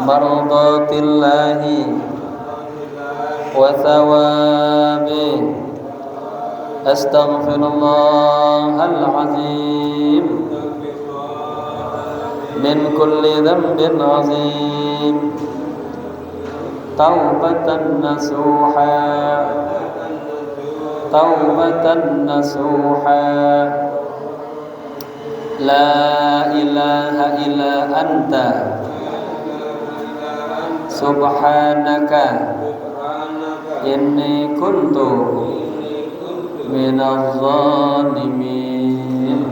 mardatillahi wa thawabih. Astaghfirullahal azim min kulli dhanbin azim. Taubatan nasuha, taubatan nasuha. La ilaha illa anta subhanaka inni kuntu minaz zalimin.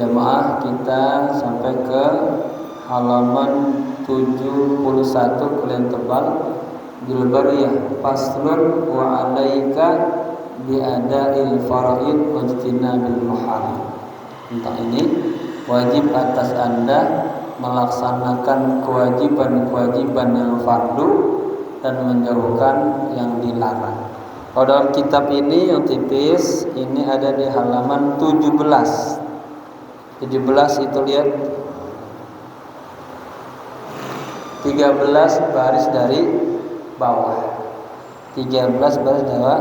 Jamaah, kita sampai ke halaman 71 kuliah tebal Judul Bariyah. Faslun wa 'alaika bi ada'il faraid wajtinabil muharram. Tentang ini, wajib atas Anda melaksanakan kewajiban-kewajiban yang fardu dan menjauhkan yang dilarang. Kalau dalam kitab ini yang tipis, ini ada di halaman 17. 17 itu lihat 13 baris dari bawah. 13 baris bawah.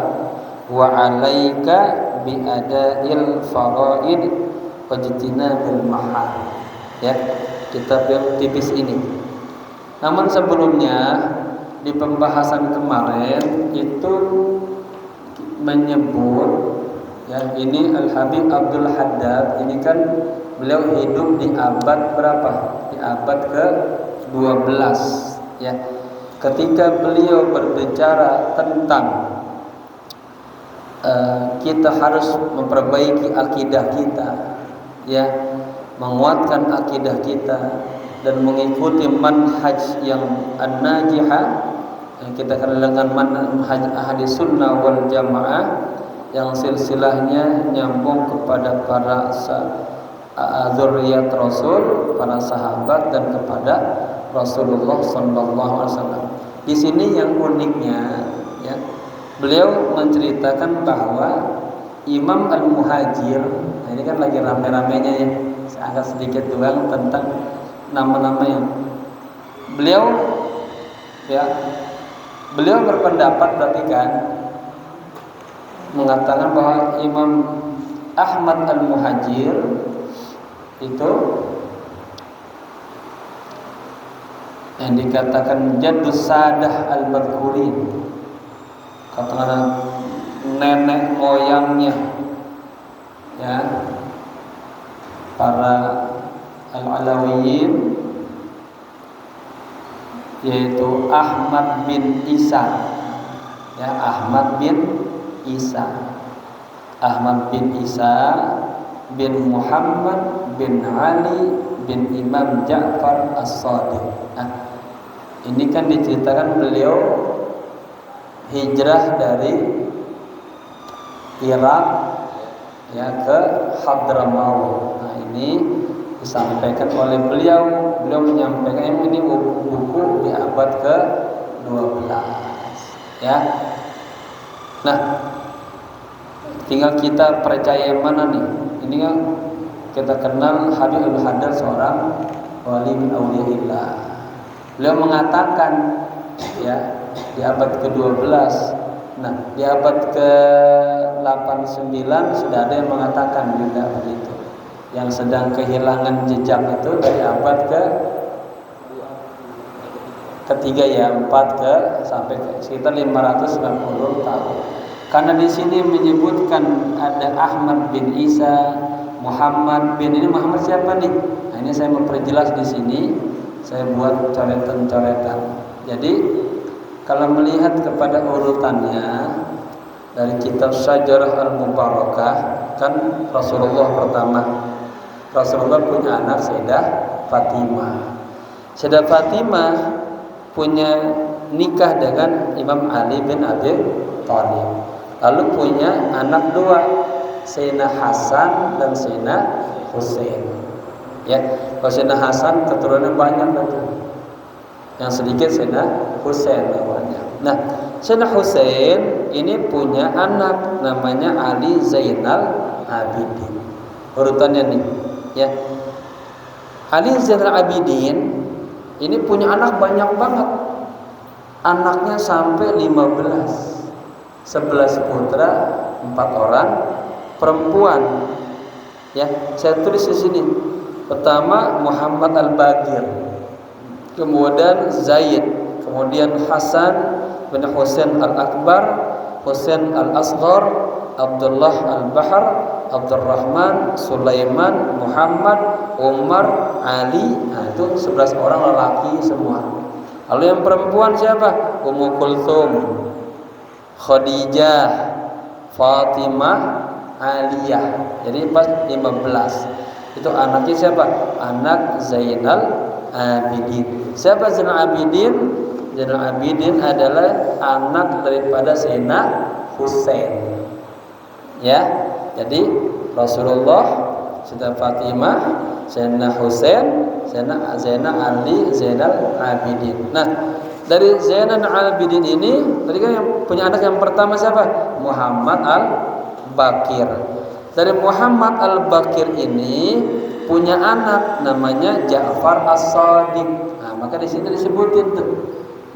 Wa 'alaika bi ada'il faraid wajtinabil mahal. Ya, kitab yang tipis ini. Namun sebelumnya di pembahasan kemarin itu menyebut, ya, ini Al-Habib Abdul Haddad ini kan beliau hidup di abad berapa? Di abad ke-12, ya. Ketika beliau berbicara tentang kita harus memperbaiki akidah kita, ya, menguatkan akidah kita dan mengikuti manhaj yang an-najihah yang kita kenal dengan manhaj ahli sunnah wal jamaah yang silsilahnya nyambung kepada para zurriyat Rasul, para sahabat dan kepada Rasulullah sallallahu alaihi wasallam. Di sini yang uniknya, ya, beliau menceritakan bahwa Imam Al-Muhajir, nah ini kan lagi rame-ramenya, ya, saya angkat sedikit doang tentang nama-nama yang beliau, ya, beliau berpendapat berarti kan mengatakan bahwa Imam Ahmad Al-Muhajir itu yang dikatakan Jaddus Sadah Al-Madhkurin, katakanlah nenek moyangnya, ya, para Al-Alawiyin, yaitu Ahmad bin Isa, ya, Ahmad bin Isa, Ahmad bin Isa bin Muhammad bin Ali bin Imam Ja'far As-Shadiq. Nah, ini kan diceritakan beliau hijrah dari Irak, ya, ke Hadramaut. Nah, ini disampaikan oleh beliau menyampaikan ini buku di abad ke-12, ya. Nah, tinggal kita percaya yang mana nih. Ini kan kita kenal Habib Abdul Haddad, seorang wali min auliyaillah. Beliau mengatakan, ya, di abad ke-12. Nah, di abad ke-89 sudah ada yang mengatakan juga begitu. Yang sedang kehilangan jejak itu dari abad ketiga, ya, 4 sampai sekitar 590 tahun. Karena di sini menyebutkan ada Ahmad bin Isa, Muhammad bin, ini Muhammad siapa nih? Nah, ini saya memperjelas di sini, saya buat coretan-coretan. Jadi kalau melihat kepada urutannya dari kitab Syajarah Al-Mubarakah, kan Rasulullah pertama, Rasulullah punya anak Sayyidah Fatimah. Sayyidah Fatimah punya nikah dengan Imam Ali bin Abi Thalib. Lalu punya anak dua, Sayyidina Hasan dan Sayyidina Husain. Ya, kalau Sayyidina Hasan keturunan banyak betul. Yang sedikit Sayyidina Husain namanya. Nah, Sayyidina Husain ini punya anak namanya Ali Zainal Abidin. Urutannya nih, ya. Ali Zainal Abidin ini punya anak banyak banget. Anaknya sampai 15. 11 putra, 4 orang perempuan. Ya, saya tulis di sini. Pertama Muhammad Al-Baqir, kemudian Zaid, kemudian Hasan bin Husain Al-Akbar, Husain Al-Asghar, Abdullah Al-Bahr, Abdurrahman, Sulaiman, Muhammad, Umar, Ali. Nah, itu 11 orang lelaki semua. Lalu yang perempuan siapa? Ummu Kulthum, Khadijah, Fatimah, Aliyah. Jadi pas 15. Itu anaknya siapa? Anak Zainal Abidin. Siapa Zainal Abidin? Zainal Abidin adalah anak daripada Sayyidina Husain. Ya, jadi Rasulullah, Sayyidah Fatimah, Sayyidina Husain, Sayyidina Zainal Ali, Zainal Abidin. Nah, dari Zainal Abidin ini tadi kan yang punya anak yang pertama siapa? Muhammad Al-Baqir. Dari Muhammad Al-Baqir ini punya anak namanya Ja'far As-Shadiq. Nah, maka di sini disebutin tuh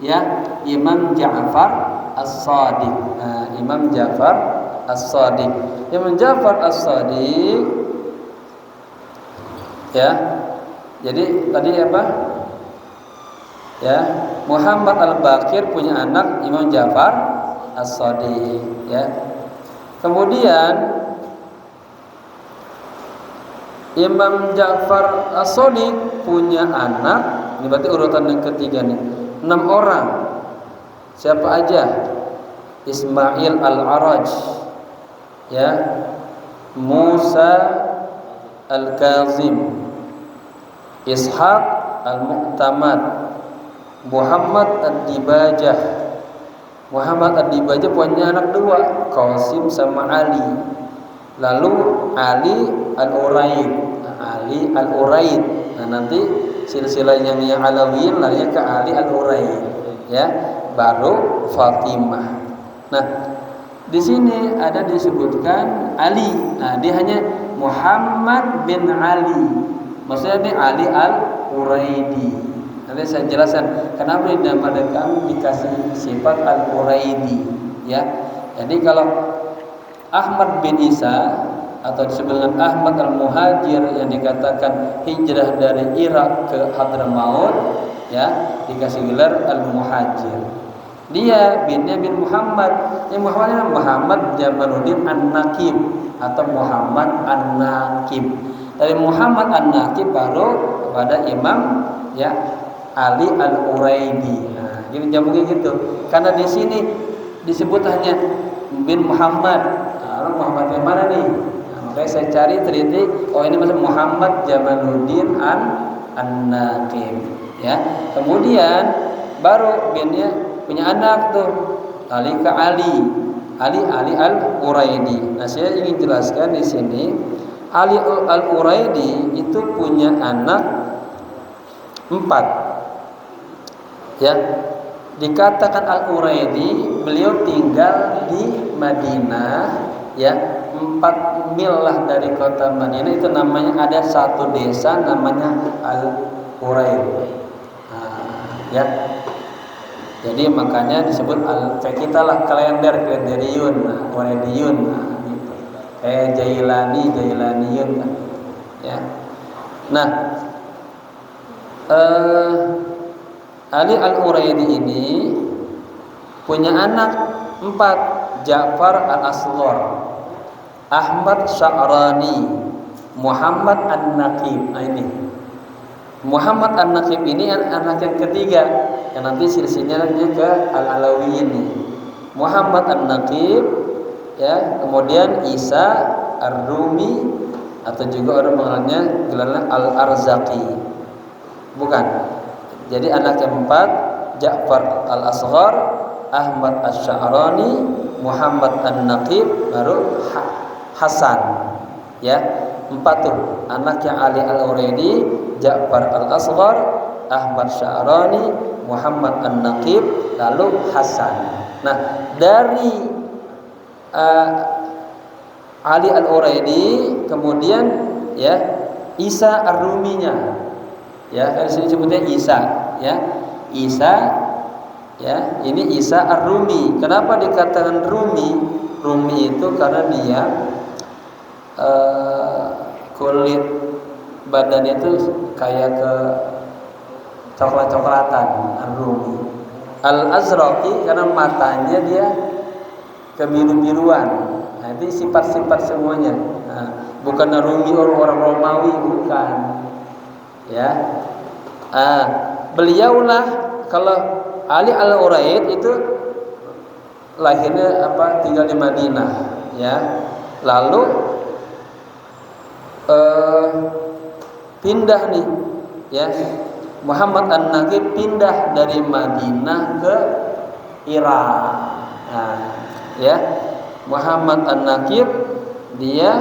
ya, Imam Ja'far As-Shadiq. Nah, Imam Ja'far As-Shadiq. Imam Ja'far As-Shadiq ya. Jadi tadi apa? Ya, Muhammad Al-Baqir punya anak Imam Ja'far As-Shadiq ya. Kemudian Imam Ja'far As-Shadiq punya anak, ini berarti urutan yang ketiga nih, 6 orang. Siapa aja? Ismail Al-Araj ya, Musa Al-Kazim, Ishaq Al-Mu'tamad, Muhammad Ad-Dibajah. Muhammad Ad-Dibajah punya anak 2, Qasim sama Ali. Lalu Ali Al-Uraid. Ali Al-Uraid. Nah, nanti silsilah yang Alawiyin larinya ke Ali Al-Uraid ya, baru Fatimah. Nah, di sini ada disebutkan Ali. Nah, dia hanya Muhammad bin Ali. Maksudnya ini Ali Al-Uraidi. Nanti saya jelaskan kenapa dinamakan dikasih sifat Al-Uraidi ya. Jadi kalau Ahmad bin Isa atau disebut dengan Ahmad Al-Muhajir yang dikatakan hijrah dari Irak ke Hadramaut ya, dikasih gelar Al-Muhajir. Dia binnya bin Muhammad. Yang Muhammad Jamaluddin An-Naqib atau Muhammad An-Naqib. Dari Muhammad An-Naqib baru kepada Imam ya Ali Al-Uraidi. Nah, jadi nyambungnya gitu. Karena di sini disebut hanya bin Muhammad. Muhammad yang mana nih? Nah, makanya saya cari teliti. Oh, ini maksud Muhammad Jamaluddin An-Naqib ya. Kemudian baru binnya punya anak tuh Ali Al-Uraidi. Nah, saya ingin jelaskan di sini Ali Al-Uraidi itu punya anak 4 ya. Dikatakan Al-Uraidi, beliau tinggal di Madinah ya, 4 mil lah dari kota Madinah. Itu namanya ada satu desa namanya Al-Uraid. Nah, ya. Jadi makanya disebut kayak kita lah kalenderiun, Uraidiyun, gitu. Kayak Jailaniyun kan. Ya. Nah, Ali Al-Uraidi ini punya anak 4, Ja'far Al-Asghar, Ahmad Sya'rani, Muhammad An-Naqib. Nah, ini Muhammad An-Naqib ini anak yang ketiga yang nanti silsilahnya ke Al-Alawiyin nih. Muhammad An-Naqib ya, kemudian Isa Ar-Rumi atau juga orang mengenalnya gelarnya Al-Arzaqi. Bukan. Jadi anak yang 4 Ja'far Al-Asghar, Ahmad Asy-Sya'rani, Muhammad An-Naqib, baru Hasan ya. 4 tuh anak yang Ali Al-Uraidi, Ja'far Al-Asghar, Ahmad Sya'rani, Muhammad An-Naqib, lalu Hasan. Nah, dari Ali Al-Uraidi kemudian ya Isa Ar-Ruminya ya, dari sini sebutnya Isa ya. Isa, ya, ini Isa Ar-Rumi. Kenapa dikatakan Rumi? Rumi itu karena dia kulit badannya itu kayak ke coklat-coklatan, Ar-Rumi. Al-Azraqi karena matanya dia kebiru-biruan. Nah, itu sifat-sifat semuanya. Nah, bukan Rumi orang Romawi, bukan. Ya. Beliaulah, kalau Ali Al-Uraid itu lahirnya tinggal di Madinah, ya. Lalu pindah nih, ya. Muhammad An-Naqib pindah dari Madinah ke Irak. Nah, ya. Muhammad An-Naqib dia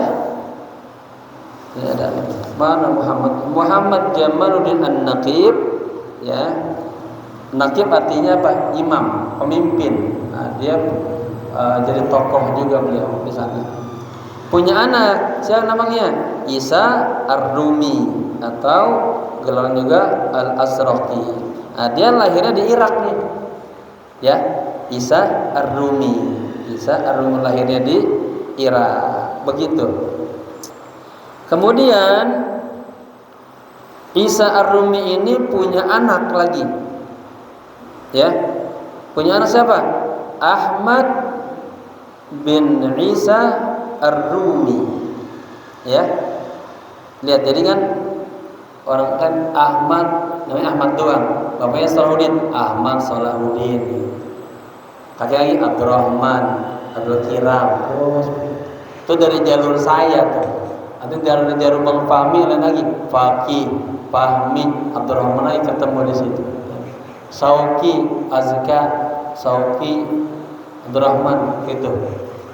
ada mana Muhammad Jamaluddin An-Naqib, ya. Naqib artinya apa? Imam, pemimpin. Nah, dia jadi tokoh juga beliau di sana. Punya anak, siapa namanya? Isa Ar-Rumi atau gelar juga Al-Azraqi. Nah, dia lahirnya di Irak nih. Ya, Isa Ar-Rumi. Isa Ar-Rumi lahirnya di Irak. Begitu. Kemudian Isa Ar-Rumi ini punya anak lagi. Ya. Punya anak siapa? Ahmad bin Isa Ar-Rumi. Ya. Lihat, jadi kan orang kan Ahmad, namanya Ahmad doang. Bapaknya Salahuddin, Ahmad Salahuddin. Kakek lagi Abdurrahman, Abdul Kiram. Itu dari jalur saya tuh. Atau dari jalur Bang Fahmi lagi, Fakih, Fahmi, Abdurrahman lagi ketemu di situ. Sauki, Azka, Sauki, Abdurrahman gitu.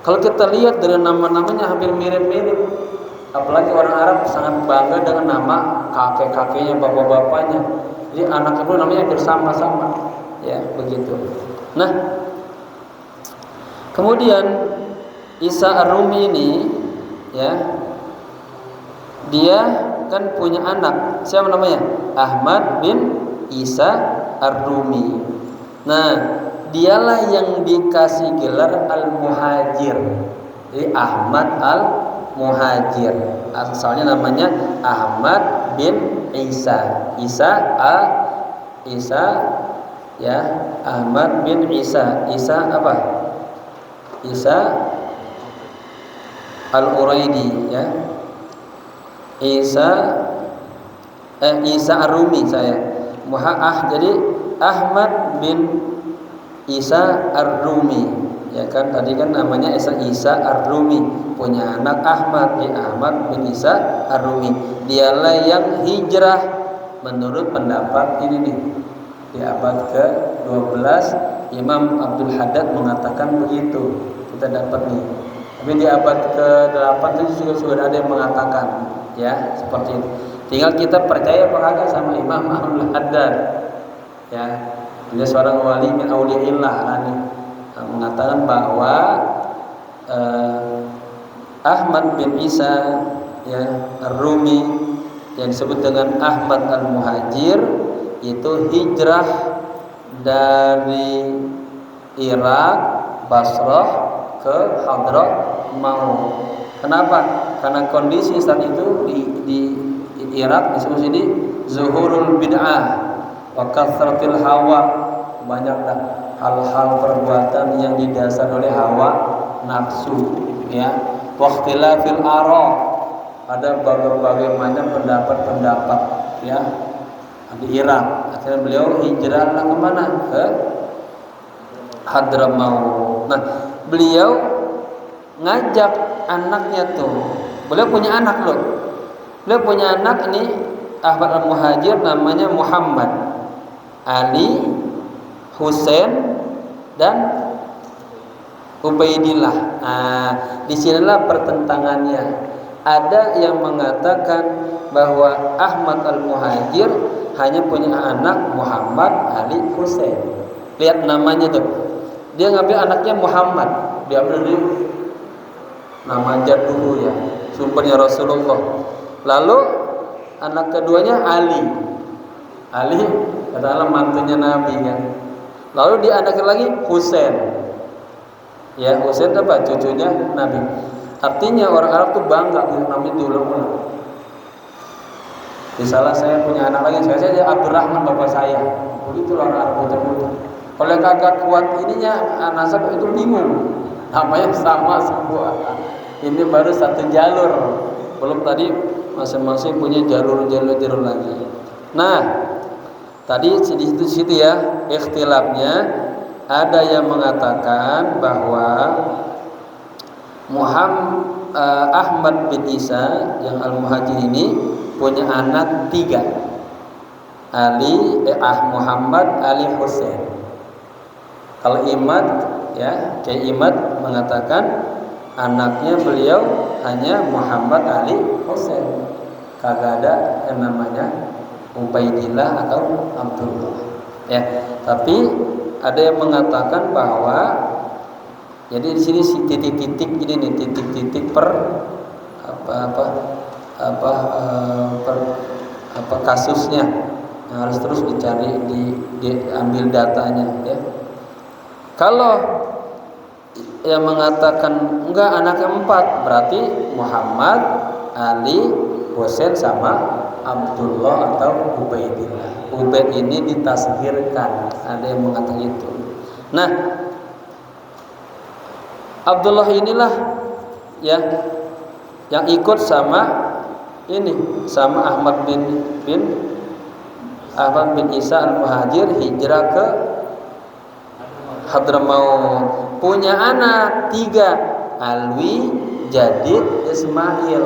Kalau kita lihat dari nama-namanya hampir mirip-mirip. Apalagi orang Arab sangat bangga dengan nama kakek-kakeknya, bapak-bapaknya. Jadi anak itu namanya bersama-sama, ya begitu. Nah, kemudian Isa Ar-Rumi ini, ya, dia kan punya anak. Siapa namanya? Ahmad bin Isa Ar-Rumi. Nah, dialah yang dikasih gelar Al-Muhajir. Jadi Ahmad Al-Muhajir. Asalnya namanya Ahmad bin Isa. Isa ya, Ahmad bin Isa. Isa apa? Isa Al-Uraidi, ya. Isa Ar-Rumi saya. Jadi Ahmad bin Isa Ar-Rumi. Ya kan, tadi kan namanya Isa Ar-Rumi, punya anak Ahmad, Ahmad bin Isa Ar-Rumi. Dialah yang hijrah menurut pendapat ini nih. Di abad ke-12 Imam Abdul Haddad mengatakan begitu. Kita dapat nih. Tapi di abad ke-8 itu juga sudah ada yang mengatakan, ya, seperti itu. Tinggal kita percaya apa kagak sama Imam Abdul Haddad. Ya, dia seorang wali min auliillah nih. Mengatakan bahwa Ahmad bin Isa, ya, Ar-Rumi yang disebut dengan Ahmad Al-Muhajir itu hijrah dari Irak, Basrah ke Hadramaut. Kenapa? Karena kondisi saat itu di Irak disebut sini zuhurul bid'ah wa kathratil hawa, banyaklah hal-hal perbuatan yang didasarkan oleh hawa nafsu, ya. Waqtilafil ara, ada berbagai macam pendapat-pendapat, ya, di Irak. Akhirnya beliau hijrahlah kemana? Ke Hadramaut. Nah, beliau ngajak anaknya tuh. Beliau punya anak loh. Beliau punya anak ini Ahmad Al-Muhajir, namanya Muhammad, Ali, Husain, dan Ubaidillah. Nah, disinilah pertentangannya. Ada yang mengatakan bahwa Ahmad Al-Muhajir hanya punya anak Muhammad, Ali, Husain. Lihat namanya tuh. Dia ngambil anaknya Muhammad, diambil dari nama jadduhu, ya, sumbernya Rasulullah. Lalu anak keduanya Ali katakanlah mantunya Nabi kan. Lalu diadakan lagi Husain. Ya, Husain apa? Cucunya Nabi. Artinya orang Arab tuh bangga namanya diulang-ulang. Misalnya saya punya anak lagi, saya Abdurrahman bapak saya. Begitu orang Arab putar-putar. Kalau kagak kuat ininya nasab itu bingung. Namanya sama semua. Ini baru satu jalur. Belum tadi masing-masing punya jalur-jalur lagi. Nah, tadi di situ ya ikhtilafnya, ada yang mengatakan bahwa Ahmad bin Isa yang Al-Muhajir ini punya anak 3. Muhammad, Ali, Husain. Kalau Imad ya, Kiai Imad mengatakan anaknya beliau hanya Muhammad, Ali, Husain. Kagak ada yang namanya Ubaidillah atau Abdullah. Ya, tapi ada yang mengatakan bahwa jadi di sini titik-titik ini nih, titik-titik per kasusnya. Nah, harus terus dicari, diambil datanya ya. Kalau yang mengatakan enggak anaknya 4, berarti Muhammad, Ali, Husain sama Abdullah atau Ubaidillah. Ubaid ini ditasghirkan, ada yang mengatakan itu. Nah, Abdullah inilah ya yang ikut sama Ahmad bin Isa Al-Muhajir hijrah ke Hadramaut. Punya anak 3, Alwi, Jadid, Ismail.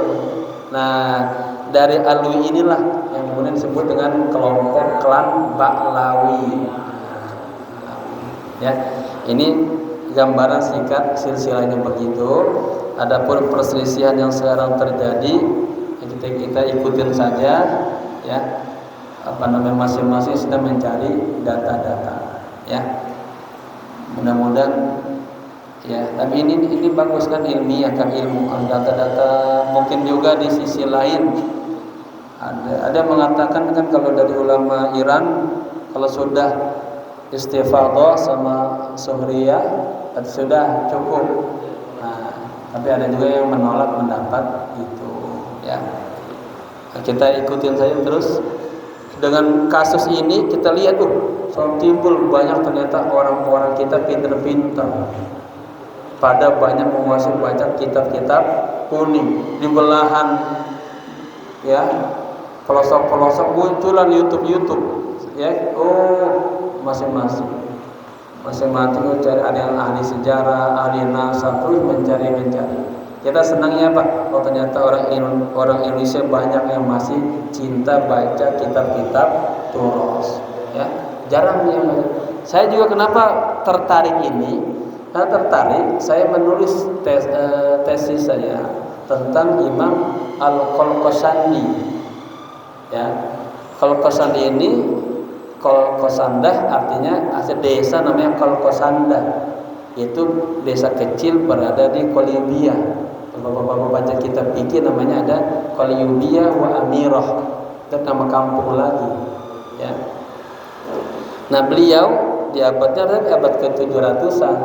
Nah, dari Alwi inilah yang kemudian disebut dengan kelompok klan Ba'lawi. Ya, ini gambaran singkat silsilahnya begitu. Adapun perselisihan yang sekarang terjadi, kita ikutin saja ya. Masing-masing sedang mencari data-data ya. Mudah-mudahan ya, tapi ini bagus kan, ilmiah kan, ilmu data-data. Mungkin juga di sisi lain ada mengatakan kan, kalau dari ulama Iran kalau sudah istifadhah sama suhriyah sudah cukup. Nah, tapi ada juga yang menolak pendapat itu ya. Nah, kita ikutin saja terus. Dengan kasus ini kita lihat timbul banyak ternyata orang-orang kita pintar-pintar, pada banyak menguasai baca kitab-kitab kuning di belahan ya, pelosok-pelosok munculan YouTube ya. Masing-masing mencari, ada yang ahli sejarah, ahli nasab, terus mencari. Kita senangnya apa? Ternyata orang Indonesia banyak yang masih cinta baca kitab-kitab turos ya. Jarang yang saya juga kenapa tertarik ini? Karena tertarik, saya menulis tesis saya tentang Imam Al-Qalqasandi ya. Qalqasandi ini, Qalqasandah artinya asal desa namanya Qalqasandah. Itu desa kecil berada di Qolibiyah. Bapak-bapak baca kitab fikih namanya ada Qolibiyah wa Amirah. Itu nama kampung lagi ya. Nah, beliau di abad ke-700-an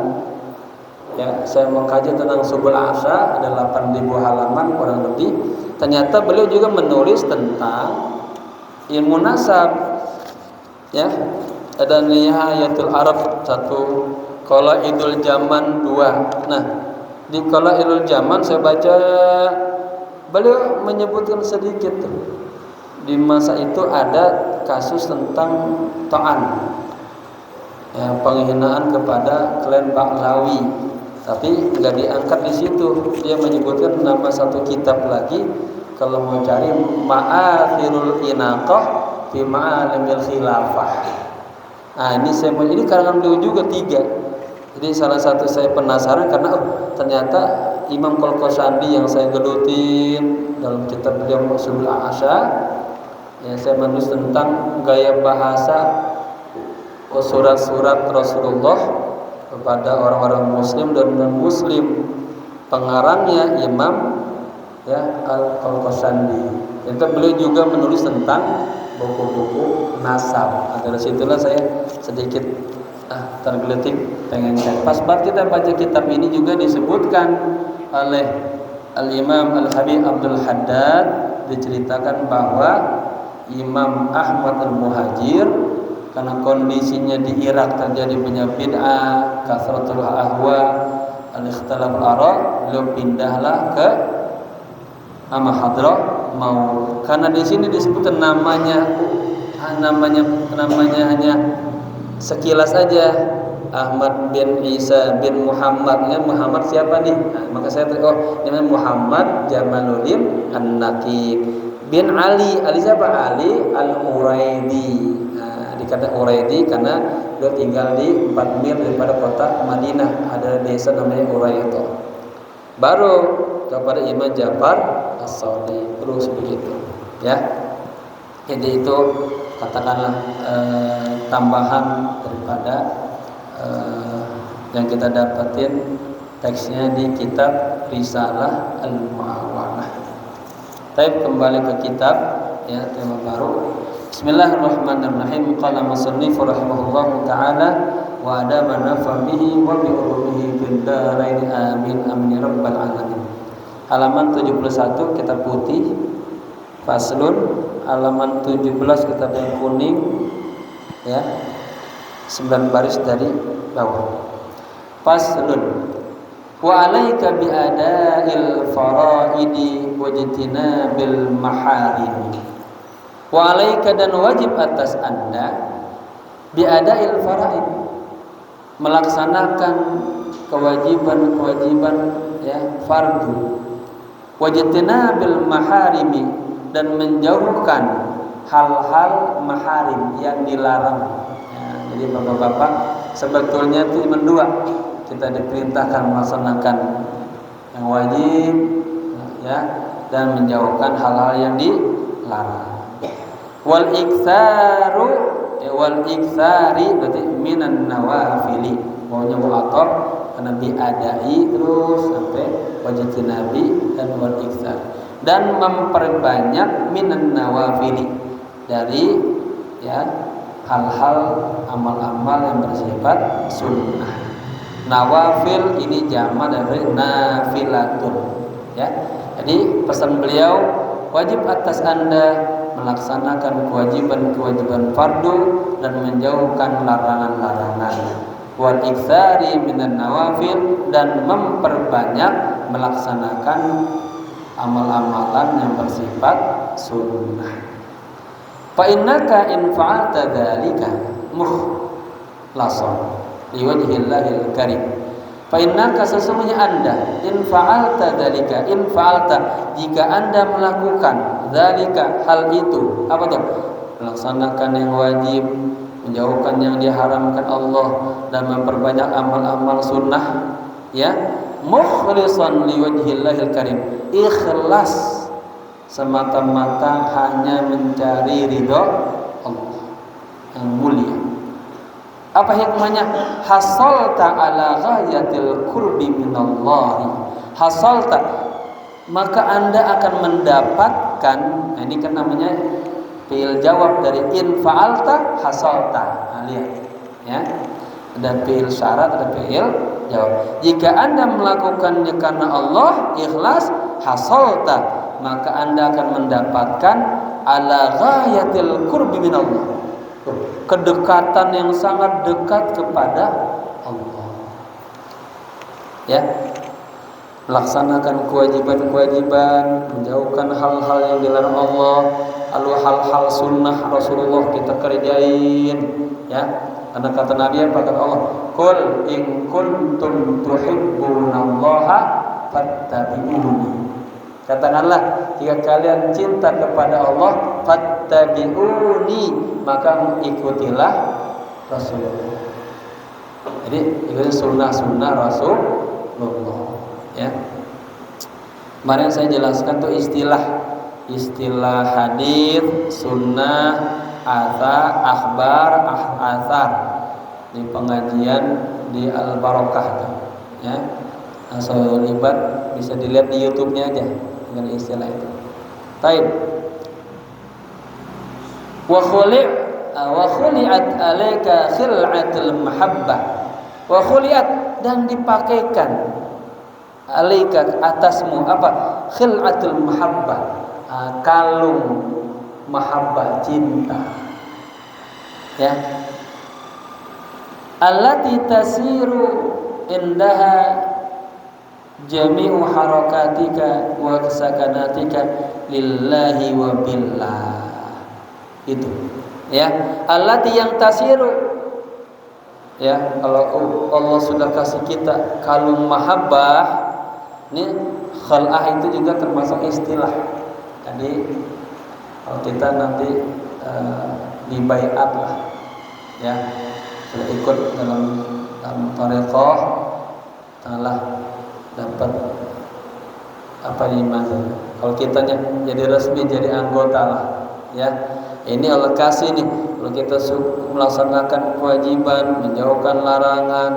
ya, saya mengkaji tentang Subul Asa, ada 8.000 halaman kurang lebih. Ternyata beliau juga menulis tentang ilmu nasab ya. Ada Nihayatul Arab 1, Qalaidul Zaman 2. Nah, di Qalaidul Zaman saya baca beliau menyebutkan sedikit di masa itu ada kasus tentang ta'an ya, penghinaan kepada klan Ba'lawi, tapi nggak diangkat di situ. Dia menyebutkan nama satu kitab lagi, kalau mau cari Ma'athirul Inaqah fi Ma'alimil Khilafah. Nah, ini karangan beliau juga 3. Jadi salah satu saya penasaran karena ternyata Imam Qalqasandi yang saya gelutin dalam kitab beliau Subul Asa ya, saya menulis tentang gaya bahasa surat-surat Rasulullah kepada orang-orang muslim dan non-muslim. Pengarangnya Imam ya Al-Qalqasandi. Itu beliau juga menulis tentang buku-buku nasab. Dari situlah saya sedikit tergelitik pengen cek. Pas banget kita baca kitab ini juga disebutkan oleh Al-Imam Al-Habib Abdul Haddad, diceritakan bahwa Imam Ahmad Al-Muhajir karena kondisinya di Irak terjadi banyak bid'ah, kasratul ahwa, al-ikhtilaf al-ara, beliau pindahlah ke Hadrah Maut. Karena di sini disebutkan namanya hanya sekilas saja, Ahmad bin Isa bin Muhammad. Ya, Muhammad siapa nih? Maka saya namanya Muhammad Jamaluddin An-Naqib bin Ali. Ali siapa? Ali Al-Uraidi. Dikata Uraidi karena dia tinggal di 4 mil daripada kota Madinah, ada desa namanya Uraidi. Baru kepada Imam Ja'far As-Shadiq, terus begitu ya. Jadi itu katakanlah tambahan daripada yang kita dapatin teksnya di kitab Risalah Al-Mu'awanah. Baik, kembali ke kitab ya, tema baru. Bismillahirrahmanirrahim. Qala musannif rahimahullahu taala wa adama nafabihi wa bi ulumihi fid dharain amin amin ya rabbal alamin. Halaman 71 kitab putih, faslun. Halaman 17 kitab yang kuning ya, 9 baris dari bawah. Faslun. Wa alaika bi ada'il faraidi wajtinabil maharim. Wa alaika, dan wajib atas Anda, bi ada'il faraid, melaksanakan kewajiban-kewajiban ya, fardu. Wajtinabil maharimi, dan menjauhkan hal-hal maharim yang dilarang ya. Jadi bapak-bapak, sebetulnya itu cuma 2. Kita diperintahkan melaksanakan yang wajib ya, dan menjauhkan hal-hal yang dilarang. Wal iktsari berarti minan nawafili, maunya mu'athar karena diadai terus sampai wajib nabi, dan wal iktsar, dan memperbanyak minan nawafili, dari ya hal-hal amal-amal yang bersifat sunnah. Nawafil ini jamak dari nafilatun ya. Jadi pesan beliau, wajib atas Anda melaksanakan kewajiban-kewajiban fardu dan menjauhkan larangan-larangan. Wal iktsari minan nawafil, dan memperbanyak melaksanakan amal-amalan yang bersifat sunnah. Fa innaka in fa'alta dzalika mukhlasan liwajhillahil karim. Fa innaka, sesungguhnya Anda, in fa'alta dzalika, in fa'alta, jika Anda melakukan dzalika, hal itu, apa tuh? Melaksanakan yang wajib, menjauhkan yang diharamkan Allah, dan memperbanyak amal-amal sunnah ya, mukhlishan liwajhillahil karim, ikhlas semata-mata hanya mencari ridha Allah yang mulia. Apa hikmahnya? Hasalta ala ghayatil qurbi minallahi. Hasalta, maka Anda akan mendapatkan, nah ini kan namanya fi'il jawab dari in fa'alta hasalta. Nah, lihat ya. Ada fi'il syarat, ada fi'il jawab. Jika Anda melakukannya karena Allah, ikhlas, hasalta, maka Anda akan mendapatkan ala ghayatil qurbi minallah, kedekatan yang sangat dekat kepada Allah ya. Melaksanakan kewajiban-kewajiban, menjauhkan hal-hal yang dilarang Allah, lalu hal-hal sunnah Rasulullah kita kerjain ya. Karena kata Nabi apa kata Allah? Qul in kuntum tuhibbunallaha fattabi'uni. Katakanlah, jika kalian cinta kepada Allah, fattabi'uni, maka ikutilah Rasulullah. Jadi ikuti sunnah-sunnah Rasulullah ya. Kemarin saya jelaskan tuh istilah hadis, sunnah, akhbar, athar di pengajian di Al-Barakah ya. Asal libat bisa dilihat di YouTube-nya aja dengan istilah itu. Taib. wa khuli'at alaika khil'atul mahabbah, wa khuli'at dan dipakaikan alaika atasmu apa? Khil'atul mahabbah, kalung mahabbah, cinta. Ya. Allati tasiru indaha jami'u harakatika wa sakanatika lillahi wa billah. Itu ya, allati yang tasiru ya. Kalau Allah sudah kasih kita kalung mahabbah, ini khal'ah itu juga termasuk istilah. Jadi kalau kita nanti dibaiat lah ya, sudah ikut dalam thariqah telah dapat apa iman. Kalau kita jadi resmi, jadi anggota lah ya. Ini Allah kasih nih, kalau kita melaksanakan kewajiban, menjauhkan larangan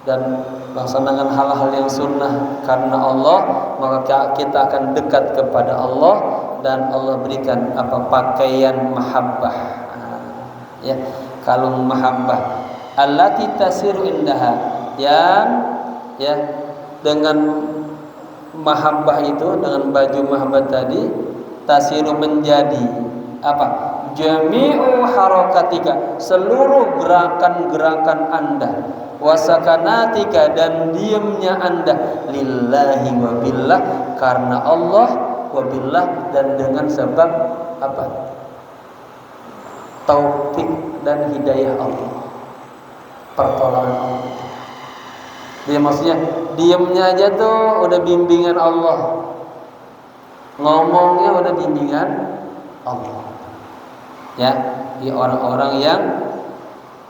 dan melaksanakan hal-hal yang sunnah karena Allah, maka kita akan dekat kepada Allah dan Allah berikan apa? Pakaian mahabbah. Ya, kalung mahabbah. Allati tasiru indaha, yang ya dengan mahabbah itu, dengan baju mahabbah tadi, tasiru menjadi apa? Jami'u harakatika, seluruh gerakan-gerakan Anda, wasakanatika dan diamnya Anda, lillahi wa billah, karena Allah, wa billah dan dengan sebab apa? Taufik dan hidayah Allah, pertolongan Allah. Dia maksudnya diamnya aja tuh udah bimbingan Allah, ngomongnya udah bimbingan Allah. Ya, di orang-orang yang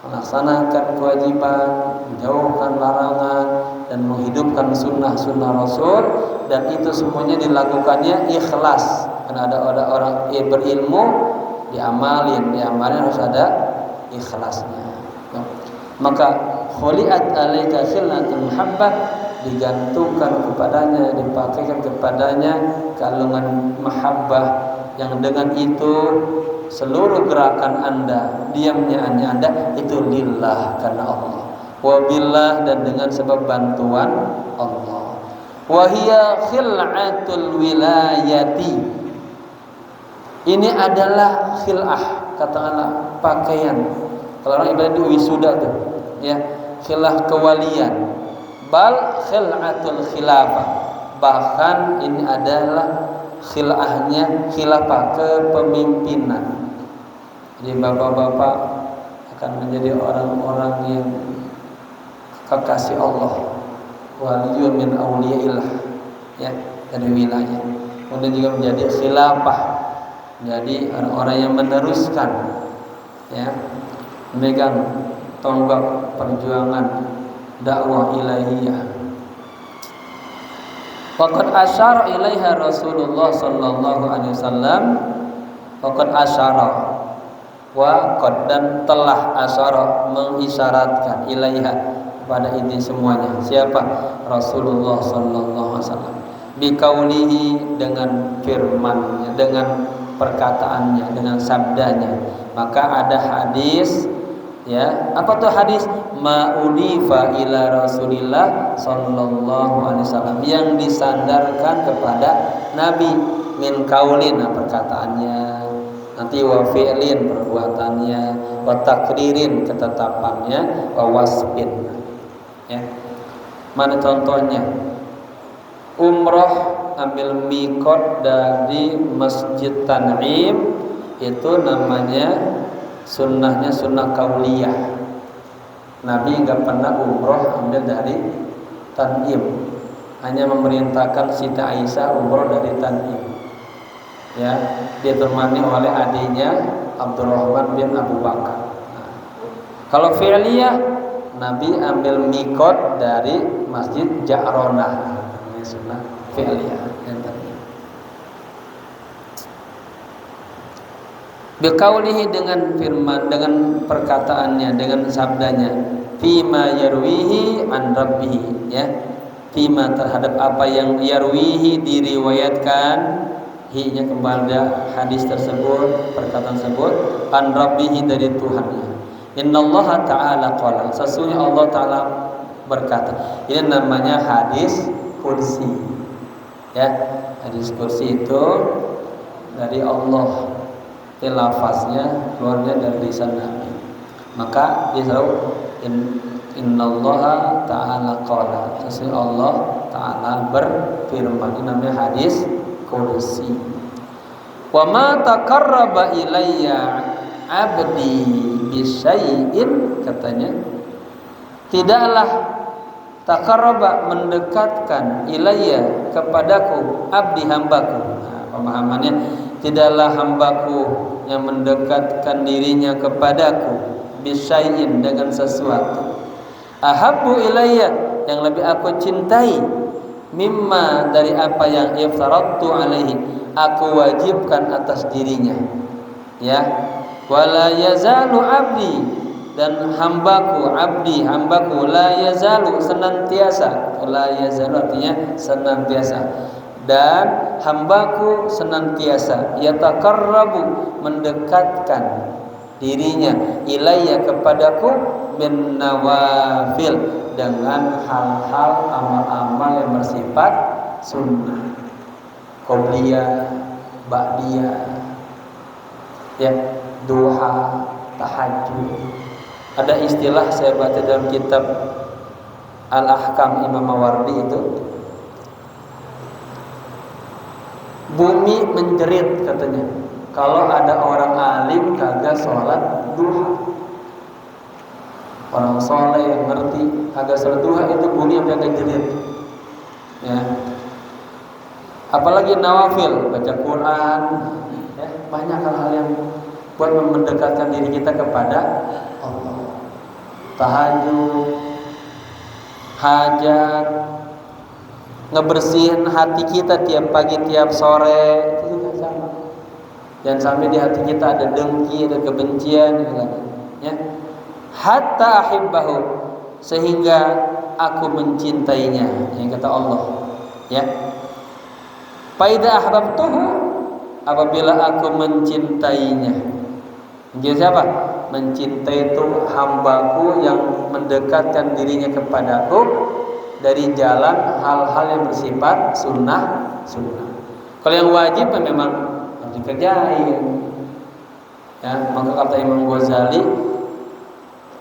melaksanakan kewajiban, menjauhkan larangan dan menghidupkan sunnah-sunnah Rasul, dan itu semuanya dilakukannya ikhlas. Karena ada orang berilmu diamalin harus ada ikhlasnya. Maka khuli'at alaika khil'atul mahabbah, digantungkan kepadanya, dipakaikan kepadanya kalungan mahabbah, yang dengan itu seluruh gerakan Anda, diamnya Anda itu lillah, karena Allah, wa billah dan dengan sebab bantuan Allah. Wa hiya khil'atul wilayati, ini adalah khil'ah, katakanlah pakaian. Kalau orang ibadah itu wisuda tuh ya, khilah kewalian, bal khil'atul khilafah, bahkan ini adalah khilafahnya, khilafah kepemimpinan. Jadi bapak-bapak akan menjadi orang-orang yang kekasih Allah, waliyun min awliyaillah ya, dari wilayah. Kemudian juga menjadi khilafah, menjadi orang-orang yang meneruskan ya, memegang tonggak perjuangan dakwah ilahiyah. Faqad asyara ilaiha Rasulullah sallallahu alaihi wasallam, faqad asyara wa qad dan telah asyara mengisyaratkan ilaiha pada ini semuanya. Siapa? Rasulullah sallallahu alaihi wasallam. Biqaulihi, dengan firman-Nya, dengan perkataannya, dengan sabdanya. Maka ada hadis ya, apa tuh hadis? Ma'udifa ila Rasulillah sallallahu alaihi wasallam, yang disandarkan kepada Nabi, min kaulin, perkataannya, nanti wa fi'lin, perbuatannya, wa takririn, ketetapannya, wa wasfin ya. Mana contohnya? Umroh ambil mikot dari Masjid Tan'im, itu namanya sunnahnya sunnah kauliyah. Nabi nggak pernah umroh ambil dari Tan'im, hanya memerintahkan Siti Aisyah umroh dari Tan'im ya, ditemani oleh adiknya Abdurrahman bin Abu Bakar. Kalau fi'liyah, Nabi ambil mikot dari Masjid Ja'ronah, ini sunnah fi'liyah. Biqaulihi, dengan firman, dengan perkataannya, dengan sabdanya, fima yarwihi an rabbihi ya, fima terhadap apa yang yarwihi diriwayatkan hi-nya kembali hadis tersebut, perkataan tersebut, an rabbihi dari Tuhannya. Innallaha ta'ala qala, sesungguhnya Allah Ta'ala berkata. Ini namanya hadis kursi. Ya, hadis kursi itu dari Allah. Lafaznya keluarnya dari lisan Nabi. Maka dia selalu innallaha ta'ala qala, sesungguhnya Allah Ta'ala berfirman. Ini namanya hadis kursi. Wa ma taqarraba ilayya 'abdi bisyai'in, katanya tidaklah taqarraba mendekatkan ilayya kepadaku abdi hambaku. Nah, pemahamannya tidaklah hambaku yang mendekatkan dirinya kepadaku bisyai'in dengan sesuatu ahabbu ilayya yang lebih aku cintai mimma dari apa yang iftaradtu alaihi aku wajibkan atas dirinya. Ya, wala yazalu abdi, dan hambaku, abdi hambaku, la yazalu senantiasa, la yazalu artinya senantiasa, dan hambaku senantiasa yataqarrabu mendekatkan dirinya ilayya kepadaku bin nawafil dengan hal-hal amal-amal yang bersifat sunnah, qobliyah, ba'diyah, ya, duha, tahajud. Ada istilah saya baca dalam kitab Al-Ahkam Imam Mawardi itu, bumi menjerit katanya kalau ada orang alim kagak sholat duha. Orang soleh yang ngerti kagak sholat duha itu bumi yang kagak jerit. Ya. Apalagi nawafil, baca Quran, ya, banyak hal-hal yang buat mendekatkan diri kita kepada Allah. Tahajud, hajat, ngebersihin hati kita tiap pagi tiap sore, itu juga sama. Jangan sampai di hati kita ada dengki, ada kebencian, ya. Hatta ahibbahu, sehingga aku mencintainya, yang kata Allah, ya. Faida ahbabtuhu, apabila aku mencintainya. Mencintai siapa? Mencintai itu hambaku yang mendekatkan dirinya kepadaku dari jalan hal-hal yang bersifat sunnah. Kalau yang wajib memang harus dikerjain. Ya, maka kata Imam Ghazali,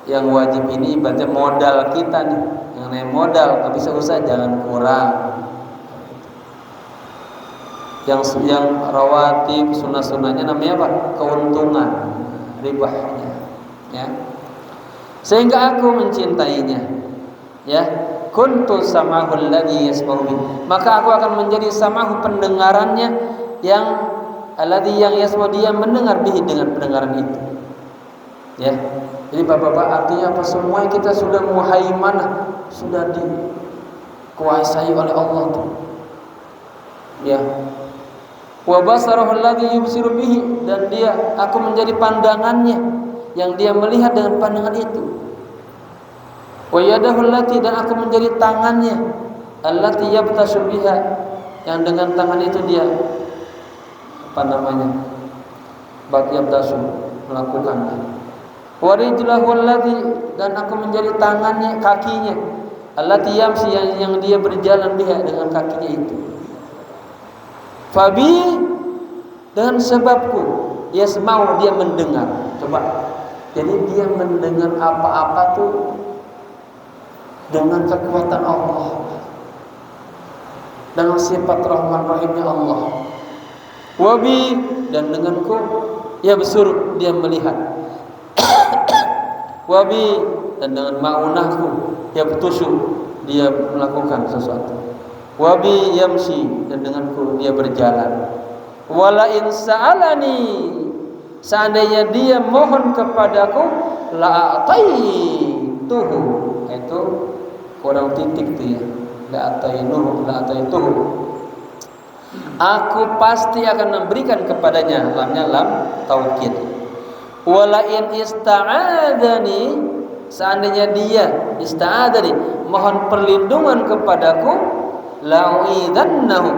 yang wajib ini ibaratnya modal kita nih. Yang namanya modal, nggak bisa usah jangan kurang. Yang rawatib sunnah-sunnahnya namanya apa? Keuntungan, ribahnya, ya. Sehingga aku mencintainya, ya. Kuntu samahu alladhi yasma'u bi, maka aku akan menjadi samahu pendengarannya yang alladhi yang yasma'u, dia mendengar bihi dengan pendengaran itu. Ya. Jadi Bapak-bapak, artinya apa? Semua kita sudah muhaimanah, sudah dikuasai oleh Allah tuh. Ya. Wa basarahu alladhi yubsiru bihi, dan dia, aku menjadi pandangannya yang dia melihat dengan pandangan itu. Wa yadahu allati, dan aku menjadi tangannya allati yabtashu biha, yang dengan tangan itu dia yabtashu, melakukannya. Wa rijlahu allati, dan aku menjadi tangannya, kakinya allati yamsi, yang dia berjalan biha, dengan kakinya itu. Fabi, dengan sebabku, yasma'u, dia mendengar. Coba, jadi dia mendengar apa-apa tuh dengan kekuatan Allah, dengan sifat Rahman Rahimnya Allah. Wabi, dan denganku, ya besur, dia melihat. Wabi, dan dengan ma'unahku, ya betusuk, dia melakukan sesuatu. Wabi yamsi, dan denganku dia berjalan. Wala in sa'alani, seandainya dia mohon kepadaku, la'ataituhu, itu kurang titik tuh ya, la'ataituhu, aku pasti akan memberikan kepadanya, lamnya lam taukid. Wala in ista'adani, seandainya dia ista'adani mohon perlindungan kepadaku, la'uidannahu,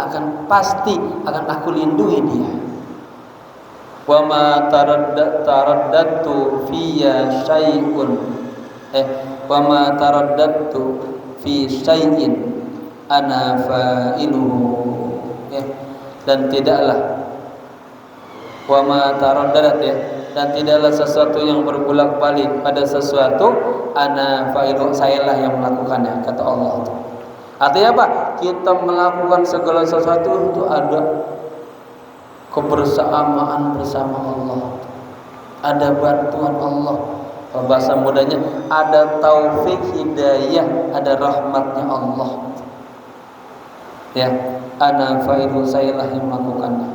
akan pasti akan aku lindungi dia. Wa ma taraddatu fiyya syai'un wa ma taraddatu fi syai'in ana fa'iluhu, ya. Dan tidaklah wa ma taraddadat, ya, dan tidaklah sesuatu yang berbulak-balik pada sesuatu ana fa'iluhu, sayalah yang melakukannya, kata Allah. Artinya apa? Kita melakukan segala sesuatu itu ada kebersamaan bersama Allah, ada bantuan Allah. Bahasa mudanya ada taufik hidayah, ada rahmatnya Allah. Ya, ana fa'ilu, sayalah yang melakukannya.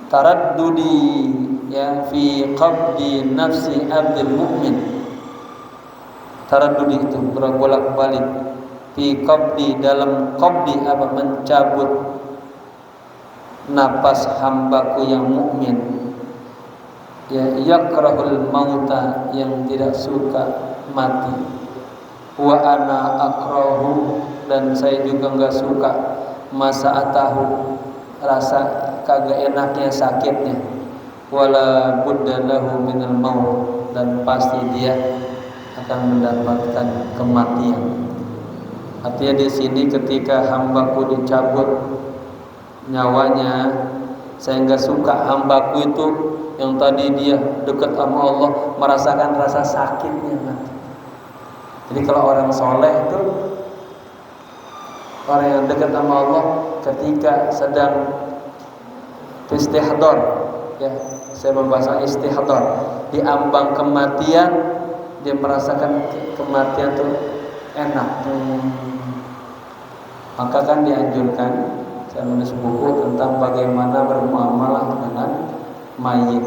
Taraddudi, ya, fi qabdi nafsi abdil mu'min. Taraddudi itu berbolak-balik. Fi qabdi, dalam qabdi apa? Mencabut napas hambaku yang mukmin, ya, yakrahul mauta, yang tidak suka mati. Wa ana akrahu, dan saya juga enggak suka masa'atahu, rasa kagak enaknya, sakitnya. Wala budda lahu minal maut, dan pasti dia akan mendapatkan kematian. Artinya di sini ketika hambaku dicabut nyawanya, saya enggak suka hambaku itu yang tadi dia dekat sama Allah merasakan rasa sakitnya mati. Jadi kalau orang soleh itu, orang yang dekat sama Allah, ketika sedang istihdar, ya, saya membahas istihdar, di ambang kematian, dia merasakan kematian itu enak. Maka kan dianjurkan, saya menulis buku tentang bagaimana bermuamalah dengan mayit.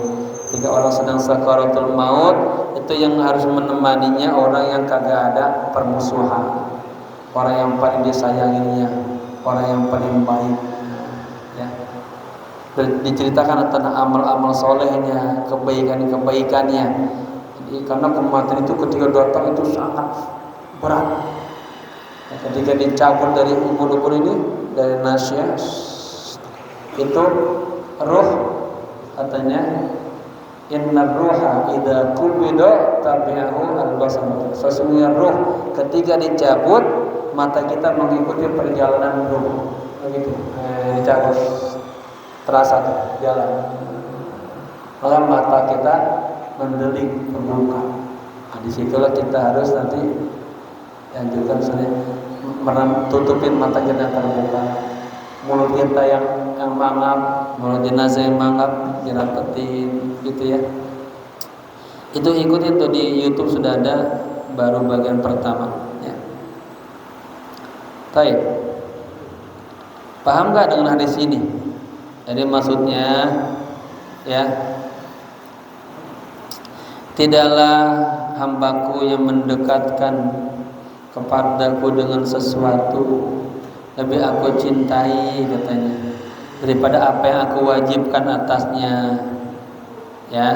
Ketika orang sedang sakaratul maut, itu yang harus menemaninya orang yang kagak ada permusuhan, orang yang paling disayanginya, orang yang paling baik, ya. Diceritakan tentang amal-amal solehnya, kebaikan-kebaikannya. Jadi, karena kematian itu ketika datang itu sangat berat. Ketika dicabut dari ubur-ubur ini, dari nasya, itu ruh, katanya inna ruha idza qubida tabi'ahu al-basar. Sesungguhnya ruh ketika dicabut, mata kita mengikuti perjalanan ruh. Begitu. Dicabut, terasa jalan. Maka mata kita mendelik, terbuka. Nah, disitulah kita harus nanti anjurkan misalnya tutupin mata kita terbuka, mulut kita yang mangap, mulut jenazah yang mangap dirapetin, gitu ya. Itu ikutin tuh di YouTube, sudah ada baru bagian pertama, ya. Baik, paham gak dengan hadis ini? Jadi maksudnya, ya, tidaklah hambaku yang mendekatkan kepadaku dengan sesuatu lebih aku cintai, katanya, daripada apa yang aku wajibkan atasnya, ya.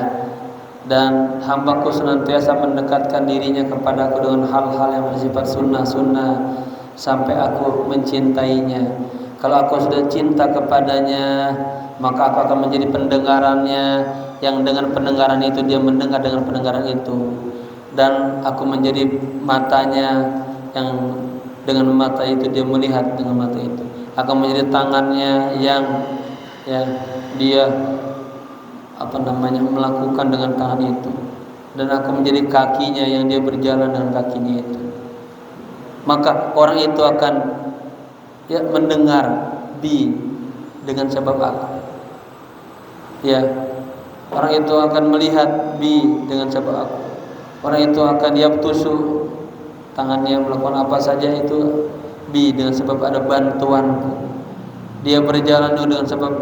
Dan hambaku senantiasa mendekatkan dirinya kepadaku dengan hal-hal yang bersifat sunnah-sunnah sampai aku mencintainya. Kalau aku sudah cinta kepadanya, maka aku akan menjadi pendengarannya, yang dengan pendengaran itu dia mendengar dengan pendengaran itu. Dan aku menjadi matanya, yang dengan mata itu dia melihat dengan mata itu. Akan menjadi tangannya yang, ya, dia melakukan dengan tangan itu. Dan aku menjadi kakinya yang dia berjalan dengan kakinya itu. Maka orang itu akan, ya, mendengar dengan sebab aku. Ya, orang itu akan melihat dengan sebab aku. Orang itu akan yabtusu, tangannya melakukan apa saja itu dengan sebab ada bantuanku. Dia berjalan dengan sebab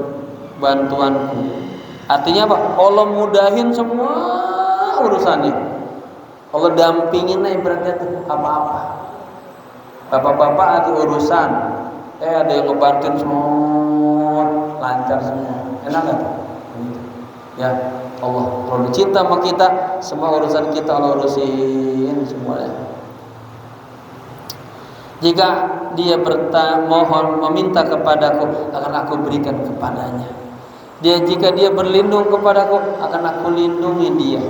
bantuanku. Artinya apa? Allah mudahin semua urusannya. Allah dampingin lah ibaratnya tuh apa-apa. Bapak-bapak ada urusan, ada yang ngebantuin semua, lancar semua. Enak gak? Ya, Allah kalau cinta sama kita, semua urusan kita Allah urusin semuanya. Jika dia mohon meminta kepadaku, akan aku berikan kepadanya. Jika dia berlindung kepadaku, akan aku lindungi dia.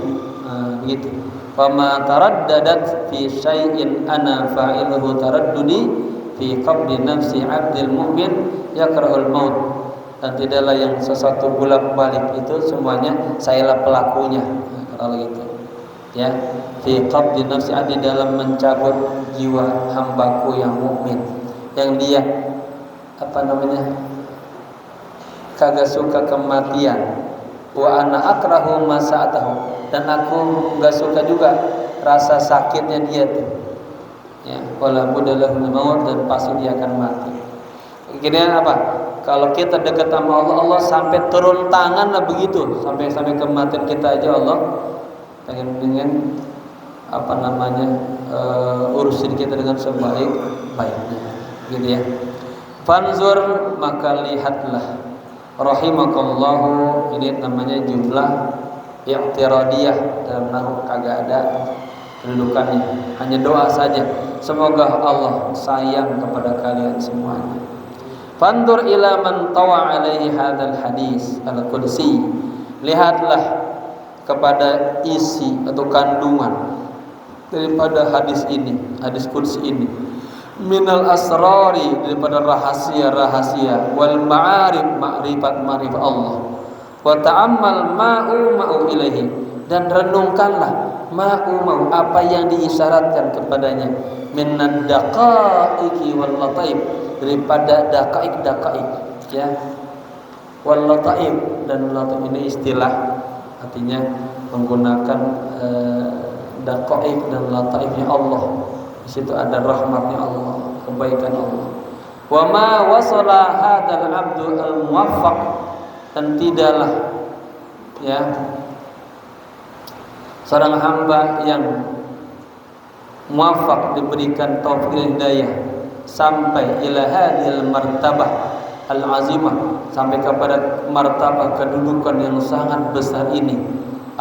Begitu. Fama taraddadat fi syai'in ana fa'iluhu taraddudi fi qabdi nafsi 'abdil mu'min yakrahul maut. Dan tidaklah yang sesuatu bolak-balik itu semuanya sayalah pelakunya. Kalau gitu. Ya, fi qabdi nafsi adi dalam mencabut jiwa hambaku yang mukmin, yang dia kagak suka kematian. Wa ana akrahu masa'atahu, dan aku enggak suka juga rasa sakitnya dia tuh. Ya, wala budalahu maut, dan pasti dia akan mati. Kemudian apa? Kalau kita dekat sama Allah, Allah sampai turun tangan lah begitu, sampai kematian kita aja Allah pengen urusin kita dengan sebaik-baiknya, gitu ya. Fanzur, maka lihatlah, rahimakallahu, ini namanya jumlah i'tiradiyah, dalam nahu kagak ada kedudukannya, hanya doa saja. Semoga Allah sayang kepada kalian semuanya. Fanzur ila man tawa alaihi hadzal hadis al-qudsi, lihatlah kepada isi atau kandungan daripada hadis ini, hadis qudsi ini, minal asrari, daripada rahasia-rahasia, wal ma'arif, ma'rifat Allah, wa ta'ammal ma'u ilaihi, dan renungkanlah ma'u apa yang diisyaratkan kepadanya, minad daqaiqi wal lataif, daripada daqaiq ya, wal lataif, dan lataif ini istilah, artinya menggunakan daqaiq dan lataifnya Allah. Di situ ada rahmatnya Allah, kebaikan Allah. Wa ma wasala hadzal 'abdu al-muwaffaq, dan tidaklah ya seorang hamba yang muwaffaq, diberikan taufik hidayah, sampai ila hadhil martabah al-azimah, sampai kepada martabah kedudukan yang sangat besar ini,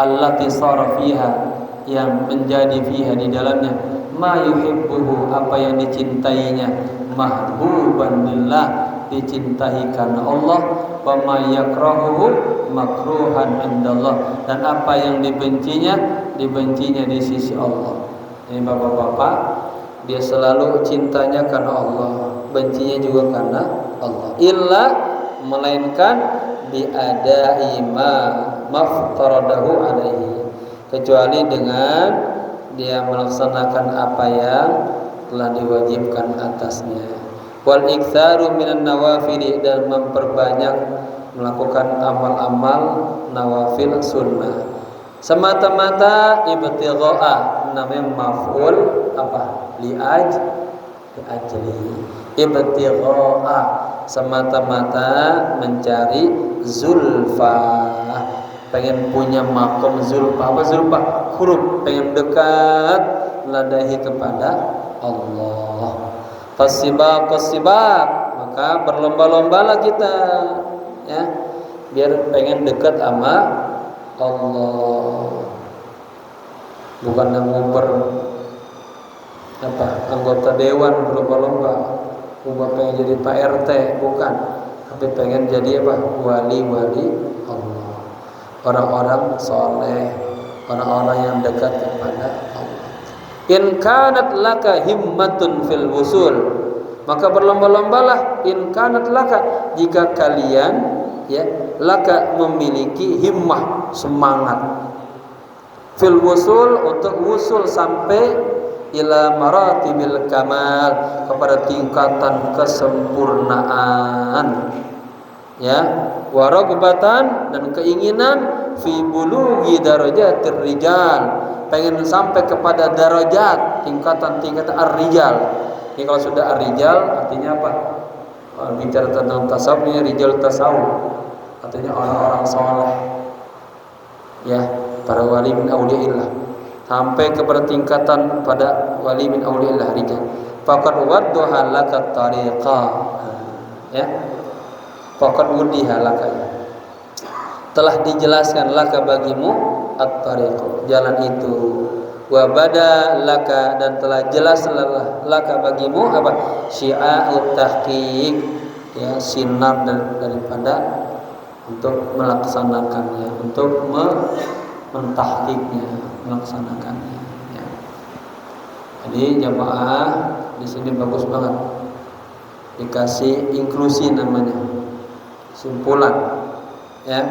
allati sara fiha, yang menjadi fiha di dalamnya, ma yuhibbuhu, apa yang dicintainya, mahbuban lillah, dicintai karena Allah, wa ma yakrahuhu makruhan indallah, dan apa yang dibencinya di sisi Allah. Ini bapak-bapak, dia selalu cintanya karena Allah, bencinya juga karena Allah. Illa, melainkan biadai ma maftaradahu alaihi, kecuali dengan dia melaksanakan apa yang telah diwajibkan atasnya. Wal iktsaru minan nawafil, dan memperbanyak melakukan amal-amal nawafil sunnah. Semata-mata ibtigha'a, namanya maf'ul apa? Liajli. Ibtigha'a, semata-mata mencari zulfa, pengen punya makom zulfa. Apa zulfa? Huruf, pengen dekat ladahi kepada Allah. Fasibaq, maka berlomba-lombalah kita, ya, biar pengen dekat sama Allah. Bukan ngumpul anggota dewan berlomba-lomba, pengen jadi Pak RT, bukan, tapi pengen jadi wali-wali Allah, orang-orang soleh, orang-orang yang dekat kepada Allah. In kanat laka himmatun fil wusul, maka berlomba-lombalah, in kanat laka, jika kalian laka memiliki himmah, semangat, fil wusul, untuk wusul sampai ila maratibil kamal, kepada tingkatan kesempurnaan, ya, waragbatan, dan keinginan fi bulughi darajatir rijal, pengen sampai kepada darajat, tingkatan ar-rijal. Ini kalau sudah ar-rijal artinya apa? Kalau bicara tentang tasawuf, ini rijal tasawuf, artinya orang-orang saleh, ya, para wali min auliyaillah, sampai kepada tingkatan pada wali min auliyaillah rijal. Faqad waddaha laka tariqa, ya, faqad wudiha laka, telah dijelaskan laka bagimu at-tariq, jalan itu, Wa bada laka, dan telah jelas laka bagimu apa? Syi'a'ut tahqiq, ya, sinar daripada untuk melaksanakannya, untuk mentahqiqnya, melaksanakannya, ya. Jadi jamaah di sini bagus banget, dikasih inklusi namanya, simpulan, ya.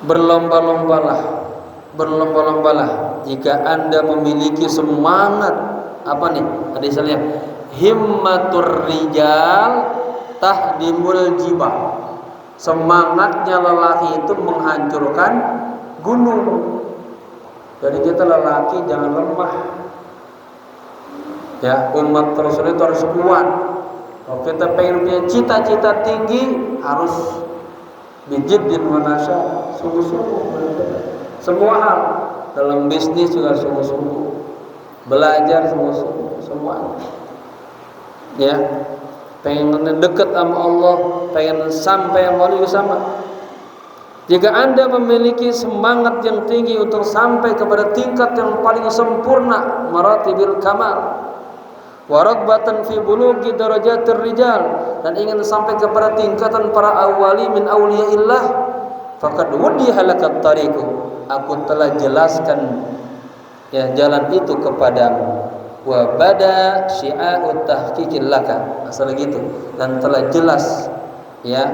Berlomba-lombalah jika Anda memiliki semangat apa nih? Tadi saya lihat himmatur rijal tahdimul jibal. Semangatnya lelaki itu menghancurkan gunung. Jadi kita lelaki jangan lemah. Ya, umat Rasul itu harus kuat. Kalau kita pengen punya cita-cita tinggi, harus bijiddin wa nasya, sungguh-sungguh. Semua hal dalam bisnis juga sungguh-sungguh, belajar sungguh-sungguh, semuanya. Ya, pengen dekat sama Allah, pengen sampai sama Allah sama. Jika Anda memiliki semangat yang tinggi untuk sampai kepada tingkat yang paling sempurna, maratibil kamal, wa ragbatan fi bulughi darajatir rijal, dan ingin sampai kepada tingkatan para awwali min auliyaillah, faqad wudiha lakat tariqu, aku telah jelaskan, ya, jalan itu kepadamu. Wa bada syi'a'ut tahqiqil laka, asal gitu, dan telah jelas, ya,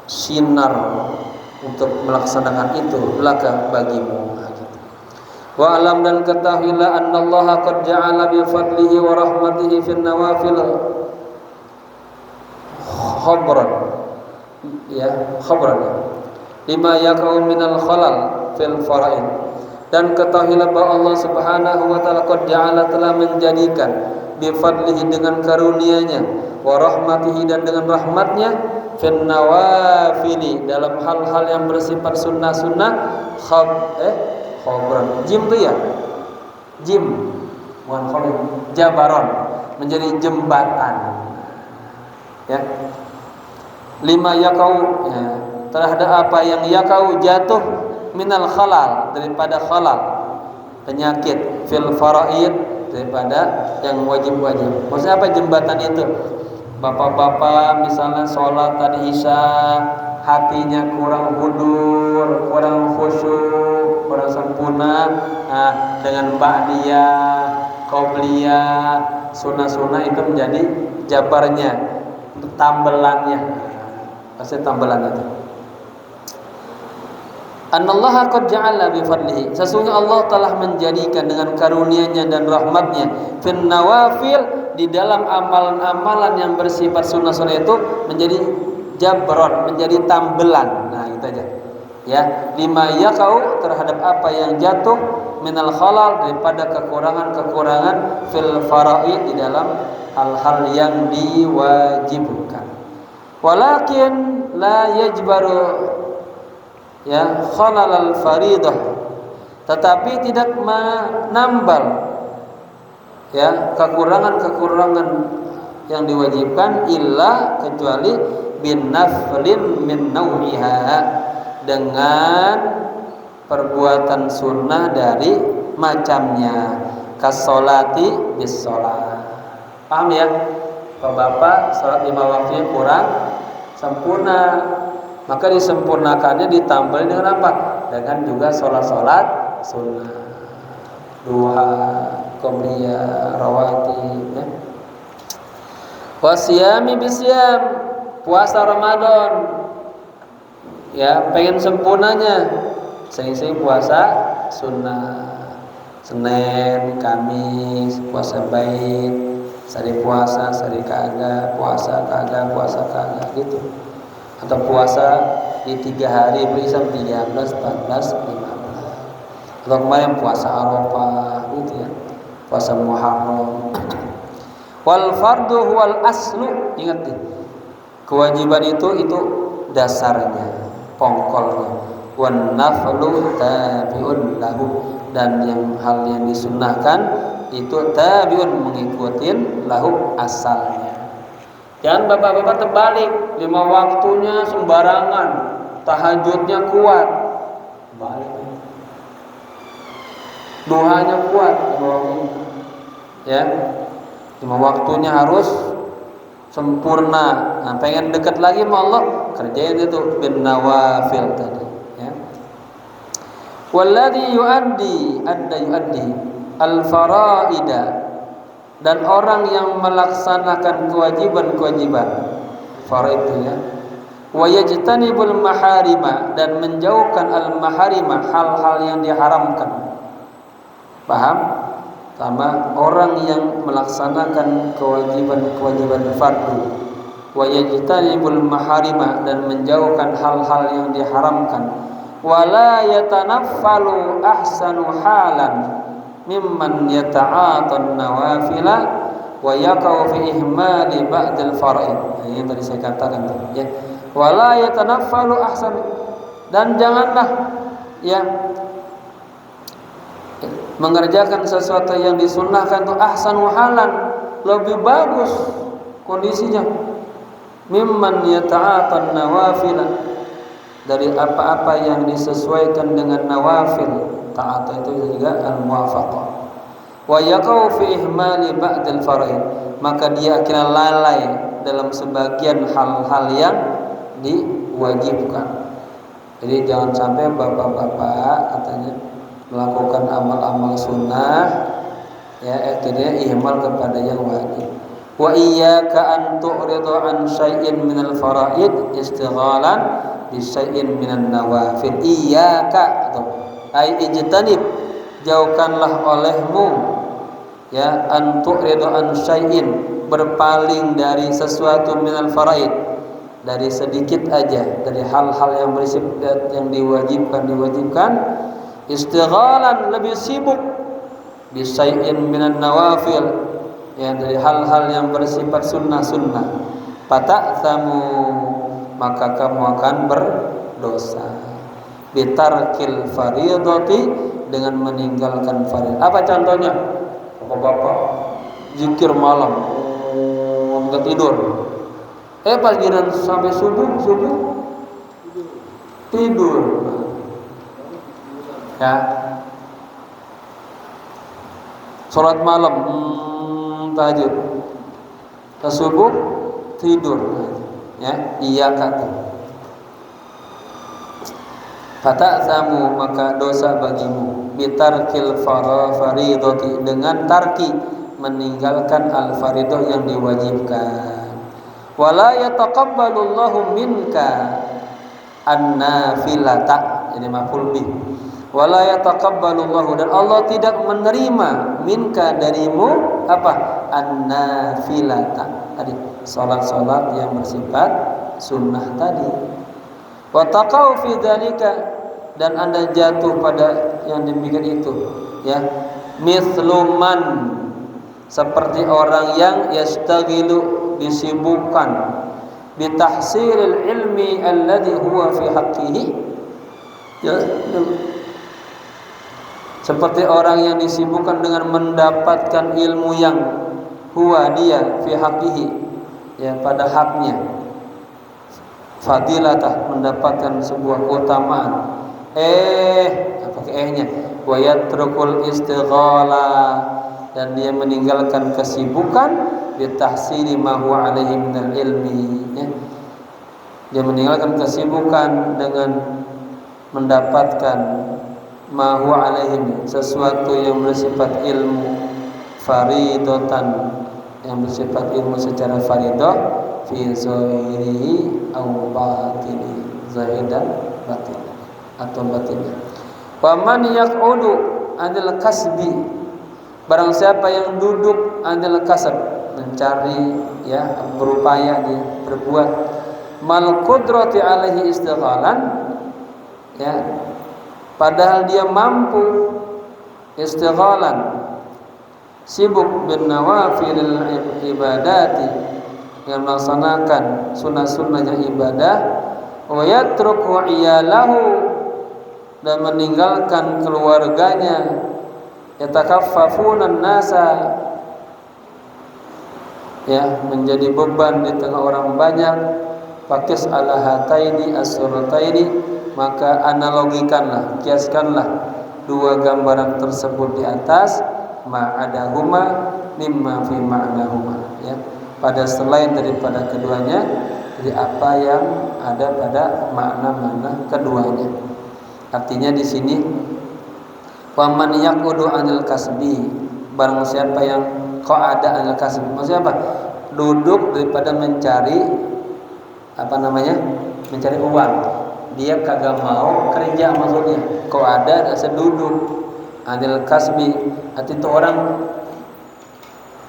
sinar untuk melaksanakan itu laka bagimu. Wa alam, dan ketahuilah annallaha qad ja'ala bi fadlihi wa rahmatihi fin nawafil khabran, ya, khabran lima yaqau minal khalal fil fara'id. Dan ketahuilah bahwa Allah Subhanahu wa taala qad ja'ala, telah menjadikan, bi fadlihi, dengan karunia-Nya, wa rahmatihi, dan dengan rahmatnya, fin nawafili, dalam hal-hal yang bersifat sunnah-sunnah, khabran, jim tuh ya, jim, bukan khabran, jabaron, menjadi jembatan, ya. Lima yakau, ya, terhadap apa yang yakau jatuh, minal khalal, daripada khalal, penyakit, fil faraid, daripada yang wajib-wajib. Maksudnya apa jembatan itu? Bapak-bapak misalnya sholat tadi isya, hatinya kurang hudur, kurang khusyuk, kurang sempurna, nah, dengan ba'diyah, qobliyah, sunnah-sunnah itu menjadi jabarnya, tambelannya, pasti tambelan itu. Annallaha qad ja'ala bi fadlihi, sesungguhnya Allah telah menjadikan dengan karunia-Nya dan rahmat-Nya, fin nawafil, di dalam amalan-amalan yang bersifat sunnah-sunnah itu menjadi jabron, menjadi tambelan. Nah, itu aja. Ya, lima yaqau, terhadap apa yang jatuh, minal khalal, daripada kekurangan-kekurangan, fil faraid, di dalam hal-hal yang diwajibkan. Walakin la yajbaru, ya, khalal al faridah, tetapi tidak menambal, ya, kekurangan-kekurangan yang diwajibkan, illa, kecuali bin naflin min nau'iha, dengan perbuatan sunnah dari macamnya, kasolati bis sholat. Paham ya? Bapak sholat 5 waktunya kurang sempurna, maka disempurnakannya, ditambah dengan apa? Dengan juga sholat-sholat sunnah, duha, qobliyah, rawatib, ya. Wasiyami bisyam, puasa Ramadan, ya, pengen sempurnanya, sering-sering puasa sunnah, Senin, Kamis, puasa Bait, sehari puasa, sehari kagak, puasa kagak gitu. Atau puasa di 3 hari berisam 13, 14, 15. Atau kemarin puasa Arafah gitu ya, puasa Muharram. Wal fardu wal aslu, ingat nih, kewajiban itu dasarnya, pongkolnya. Wan naflu tabi'un lahu, dan yang hal yang disunnahkan itu tabi'un, mengikutin, lahu, asalnya. Jangan bapak-bapak terbalik, 5 waktunya sembarangan, tahajudnya kuat, balik. Duhanya kuat di bawah ini. Ya. Cuma waktunya harus sempurna. Nah, pengen dekat lagi sama Allah, kerjain itu bin nawafil tadi, ya. Walladhi yuaddi al-faraida, dan orang yang melaksanakan kewajiban-kewajiban faraid itu, ya. Wa yajtanibul maharima, dan menjauhkan al-maharima, hal-hal yang diharamkan. Paham? Sama orang yang melaksanakan kewajiban-kewajiban fardu. Wa yajtanibul maharima, dan menjauhkan hal-hal yang diharamkan. Wala yatanaffalu ahsanu halan mimman yata'atan nawafila wa yaqau fi ihmali ba'dil faraid. Ini yang tadi saya katakan, ya. Wala yatanaffalu ahsan, dan janganlah, ya, mengerjakan sesuatu yang disunnahkan itu ahsanu halan, lebih bagus kondisinya, mimman yata'atan nawafila, dari apa-apa yang disesuaikan dengan nawafil. Ta'at itu juga al-muwafaqah. Wa yaqau fi ihmali ba'dil faraid, maka dia akan lalai dalam sebagian hal-hal yang diwajibkan. Jadi jangan sampai bapak-bapak katanya melakukan amal-amal sunnah, ya, akhirnya ihmal kepada yang wajib. Wa iyyaka an tu'rida an syai'in minal faraid istighalan bi syai'in minan nawafil. Iyyaka atau ai ijtanib, jauhkanlah olehmu, ya, an tu'rida an syai'in, berpaling dari sesuatu minal faraid, dari sedikit aja dari hal-hal yang bersifat yang diwajibkan, istighalan, lebih sibuk, bisai'in minan nawafil, ya, dari hal-hal yang bersifat sunnah-sunnah. Fata'thamu, maka kamu akan berdosa. Bitarkil faridati, dengan meninggalkan faridah. Apa contohnya? Bapak-bapak zikir malam, enggak tidur. Pas giliran sampai subuh tidur. Ya, sholat malam, tahajud, ke subuh tidur, ya. Iya kata fata'zamu, maka dosa bagimu, bitarkil faridati, dengan tarki, meninggalkan al-faridah yang diwajibkan. Wala yataqabbalullahu minka an-nafilata, ini maf'ul bih. Wala yataqabbalullahu, dan Allah tidak menerima minka, darimu, apa? An-nafilata, tadi salat-salat yang bersifat sunnah tadi. Wa taqau fi dzalika, dan Anda jatuh pada yang demikian itu, ya. Mithluman, seperti orang yang yastaghilu, disibukkan, bitahsilil ilmi alladhi huwa fi haqqihi, ya, seperti orang yang disibukkan dengan mendapatkan ilmu yang huwa, dia, fi haqqihi, ya, pada haknya, fadilatah, mendapatkan sebuah keutamaan. Apa ehnya? Wa yatrukul istighala, dan dia meninggalkan kesibukan, bitahsili ma huwa alaihi minal ilmi, ya. Dia meninggalkan kesibukan dengan mendapatkan ma huwa alaihi, sesuatu yang bersifat ilmu, faridatan, yang bersifat ilmu secara faridah, fi zahirihi aw batini, zahir dan batin atau batin. Wa man yaq'udu anil kasbi, barang siapa yang duduk anil kasab, mencari, ya, berupaya dia berbuat, mal qudrati alaihi istighalan, ya, padahal dia mampu, istighalan, sibuk bin nawafilil ibadati, yang melaksanakan sunnah-sunnahnya ibadah, wa yatruku iyalahu, dan meninggalkan keluarganya, yatakaffafunan nasa, ya, menjadi beban di tengah orang banyak, fakis ala hataini as-surataini, maka analogikanlah, kiaskanlah dua gambaran tersebut di atas, ma'adahuma mimma fi ma'nahuma, ya, pada selain daripada keduanya dari apa yang ada pada makna-makna keduanya. Artinya di sini wa man yaqudu 'anil kasbi, barang siapa yang qa'ada 'anil kasbi, maksudnya apa? Duduk daripada mencari mencari uang. Dia kagak mau kerja, maksudnya qa'ada seduduk, 'anil kasbi arti itu orang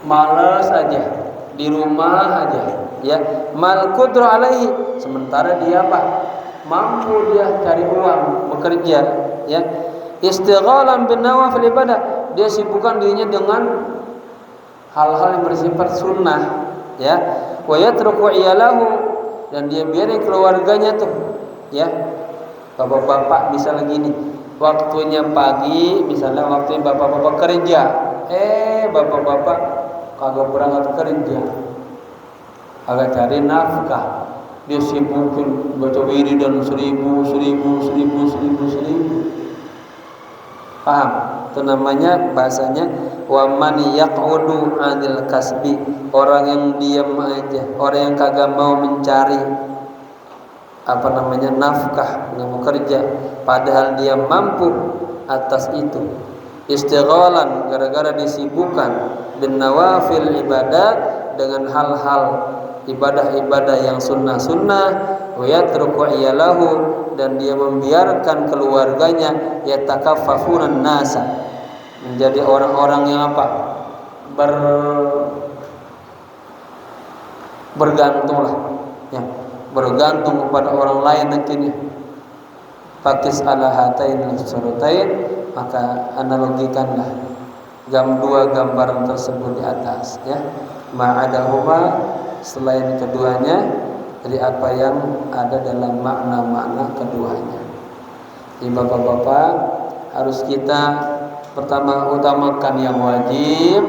malas aja di rumah aja, ya, mal qudra alaihi, sementara dia mampu dia cari uang, bekerja, ya, istighalan bin nawafil ibadah, dia sibukkan dirinya dengan hal-hal yang bersifat sunnah, ya, wa yatruku iyalahu, dan dia biarin keluarganya tuh, ya. Bapak-bapak misalnya gini, waktunya pagi, misalnya waktunya bapak-bapak kerja, bapak-bapak kagak berangkat kerja, agak cari nafkah, dia sibukin baca wiridan 1000. Paham? Itu namanya bahasanya wa man yaqudu 'anil kasbi, orang yang diam aja, orang yang kagak mau mencari nafkah, nggak mau kerja, padahal dia mampu atas itu. Istighalan, gara-gara disibukkan bin nawafil ibadat, dengan hal-hal ibadah-ibadah yang sunnah-sunnah, wa yatruku iyalahu, dan dia membiarkan keluarganya, yatakaffafunan nasa, menjadi orang-orang yang bergantung kepada orang lain nantinya. Fakis ala hatain surutain, maka analogikanlah dua gambaran tersebut di atas, ya, ma'adahuma, selain keduanya dari apa yang ada dalam makna-makna keduanya. Jadi bapak-bapak, harus kita pertama utamakan yang wajib,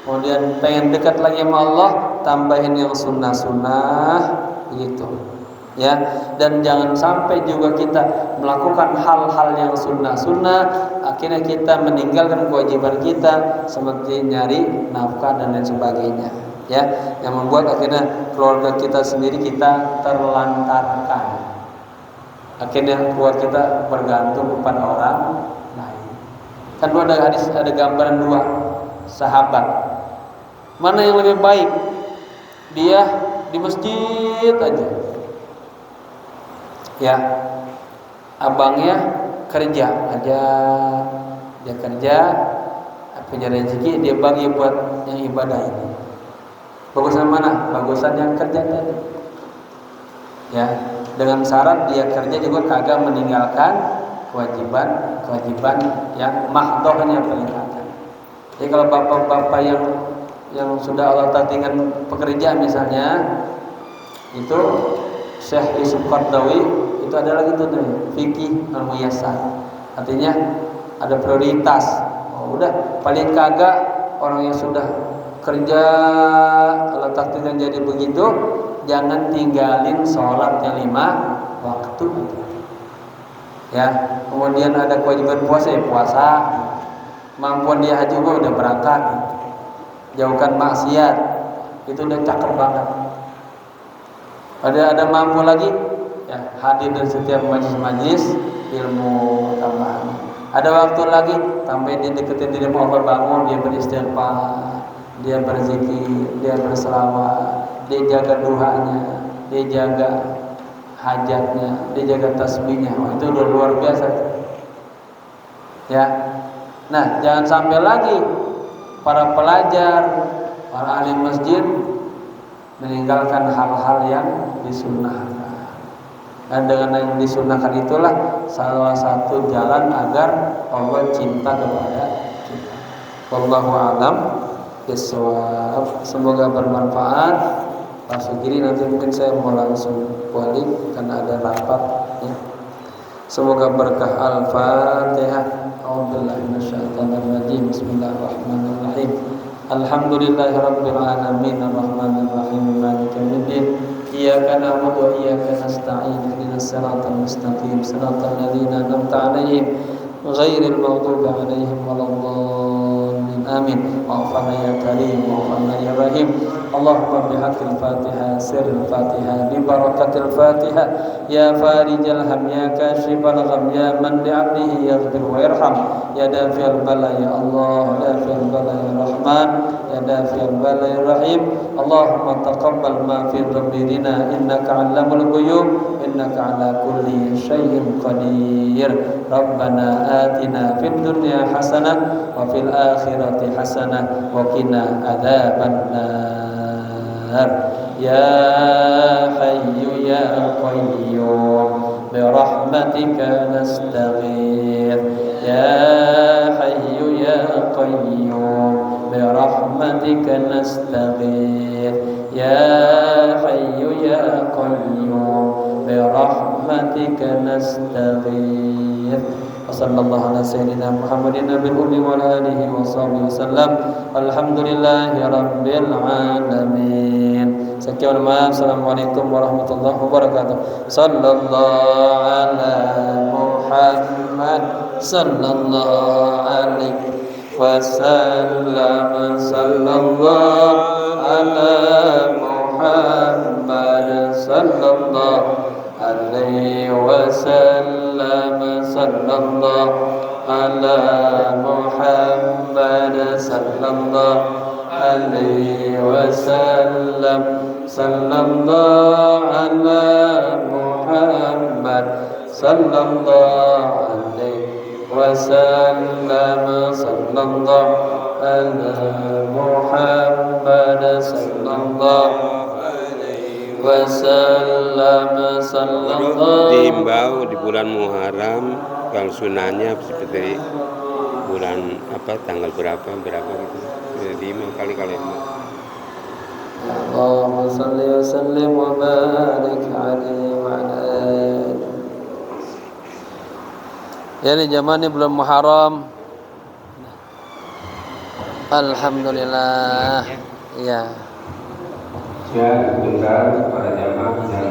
kemudian pengen dekat lagi sama Allah, tambahin yang sunnah-sunnah, gitu, ya. Dan jangan sampai juga kita melakukan hal-hal yang sunnah-sunnah, akhirnya kita meninggalkan kewajiban kita seperti nyari nafkah dan lain sebagainya, ya, yang membuat akhirnya keluarga kita sendiri kita terlantarkan, akhirnya keluarga kita bergantung kepada orang lain. Kan ada hadis, ada gambaran dua sahabat, mana yang lebih baik? Dia di masjid aja, ya, abangnya kerja aja, dia kerja, punya rezeki, dia bagi buat yang ibadah ini. Bagusan mana? Bagusan yang kerja tadi, ya, dengan syarat dia kerja juga kagak meninggalkan kewajiban yang mahdohnya peninggalkan. Jadi kalau bapak-bapak yang sudah Allah takdirkan pekerjaan, misalnya itu Syekh Yusuf Qardawi, itu ada lagi tuh fikih al-muyassar, artinya ada prioritas. Udah paling kagak orang yang sudah kerja Allah takdirkan jadi begitu, jangan tinggalin sholat yang 5 waktu, ya. Kemudian ada kewajiban puasa, ya puasa, mampuan dia haji juga udah berangkat, jauhkan maksiat, itu udah cakep banget. Ada mampu lagi, ya, hadir di setiap majlis-majlis ilmu tambahan. Ada waktu lagi, sampai dia deketin diri Allah, bangun, dia beristighfar, dia berzikir, dia berselawat, dia jaga duhanya, dia jaga hajatnya, dia jaga tasbihnya. Itu udah luar biasa, ya. Nah, jangan sampai lagi para pelajar, para ahli masjid meninggalkan hal-hal yang disunnahkan. Dan dengan yang disunnahkan itulah salah satu jalan agar Allah cinta kepada kita. Wallahu a'lam bishawab. Semoga bermanfaat. Pak Sugiri, nanti mungkin saya mau langsung balik karena ada rapat, ya. Semoga berkah. Al-Fatihah. A'udzubillahi minasyaitonir rajim. Bismillahirrahmanirrahim. Alhamdulillahirabbil alamin arrahmanir rahim maliki yaumiddin. Iyyaka na'budu wa iyyaka nasta'in ihdinas siratal mustaqim siratal ladzina an'amta 'alaihim ghairil maghdubi 'alaihim waladdallin. Amin. Wa'afana ya karim, wa'afana ya rahim. Allahumma bihaqqil Fatihah, sirril Fatihah, bi barakatil Fatihah, ya farijal ham, ya kashifal gham, ya man li'abdihi yaghfir wa yarham, ya dafi'al bala ya Allah, dafi'al bala ya Rahman, ya dafi'al bala ya Rahim. Allahumma taqabbal ma fi dhammirina innaka 'allamul ghuyub, innaka 'ala kulli syai'in qadir. Rabbana atina fid dunya hasanah wa fil akhirati hasanah wa qina adzabannar. Ya hayyu ya qayyum bi rahmatika nastaghith. Ya hayyu ya qayyum bi rahmatika nastaghith. Ya hayyu ya qayyum bi rahmatika nastaghith. Sallallahu ala sayyidina Muhammadin nabil ummi wa alihi wa sahbihi wasallam. Alhamdulillahi rabbil alamin. Sekian, maaf. Assalamualaikum warahmatullahi wabarakatuh. Sallallahu ala Muhammad sallallahu alaihi wasallam. Sallallahu ala Muhammad sallallahu alaihi wasallam. Sallallahu ala Muhammad sallallahu alaihi wasallam. Sallallahu ala Muhammad sallallahu alaihi wasallam. Sallallahu ala Muhammad sallallahu wasallam. Sallallahu. Diimbau di bulan Muharram, kalau sunahnya seperti bulan apa, tanggal berapa gitu. Diimbau kali-kali. Allahumma salli wa sallim wa barik alaihi wa ala alihi. Ya, ini zaman ini bulan Muharram. Alhamdulillah. Ya. Ya, bentar para jamaah.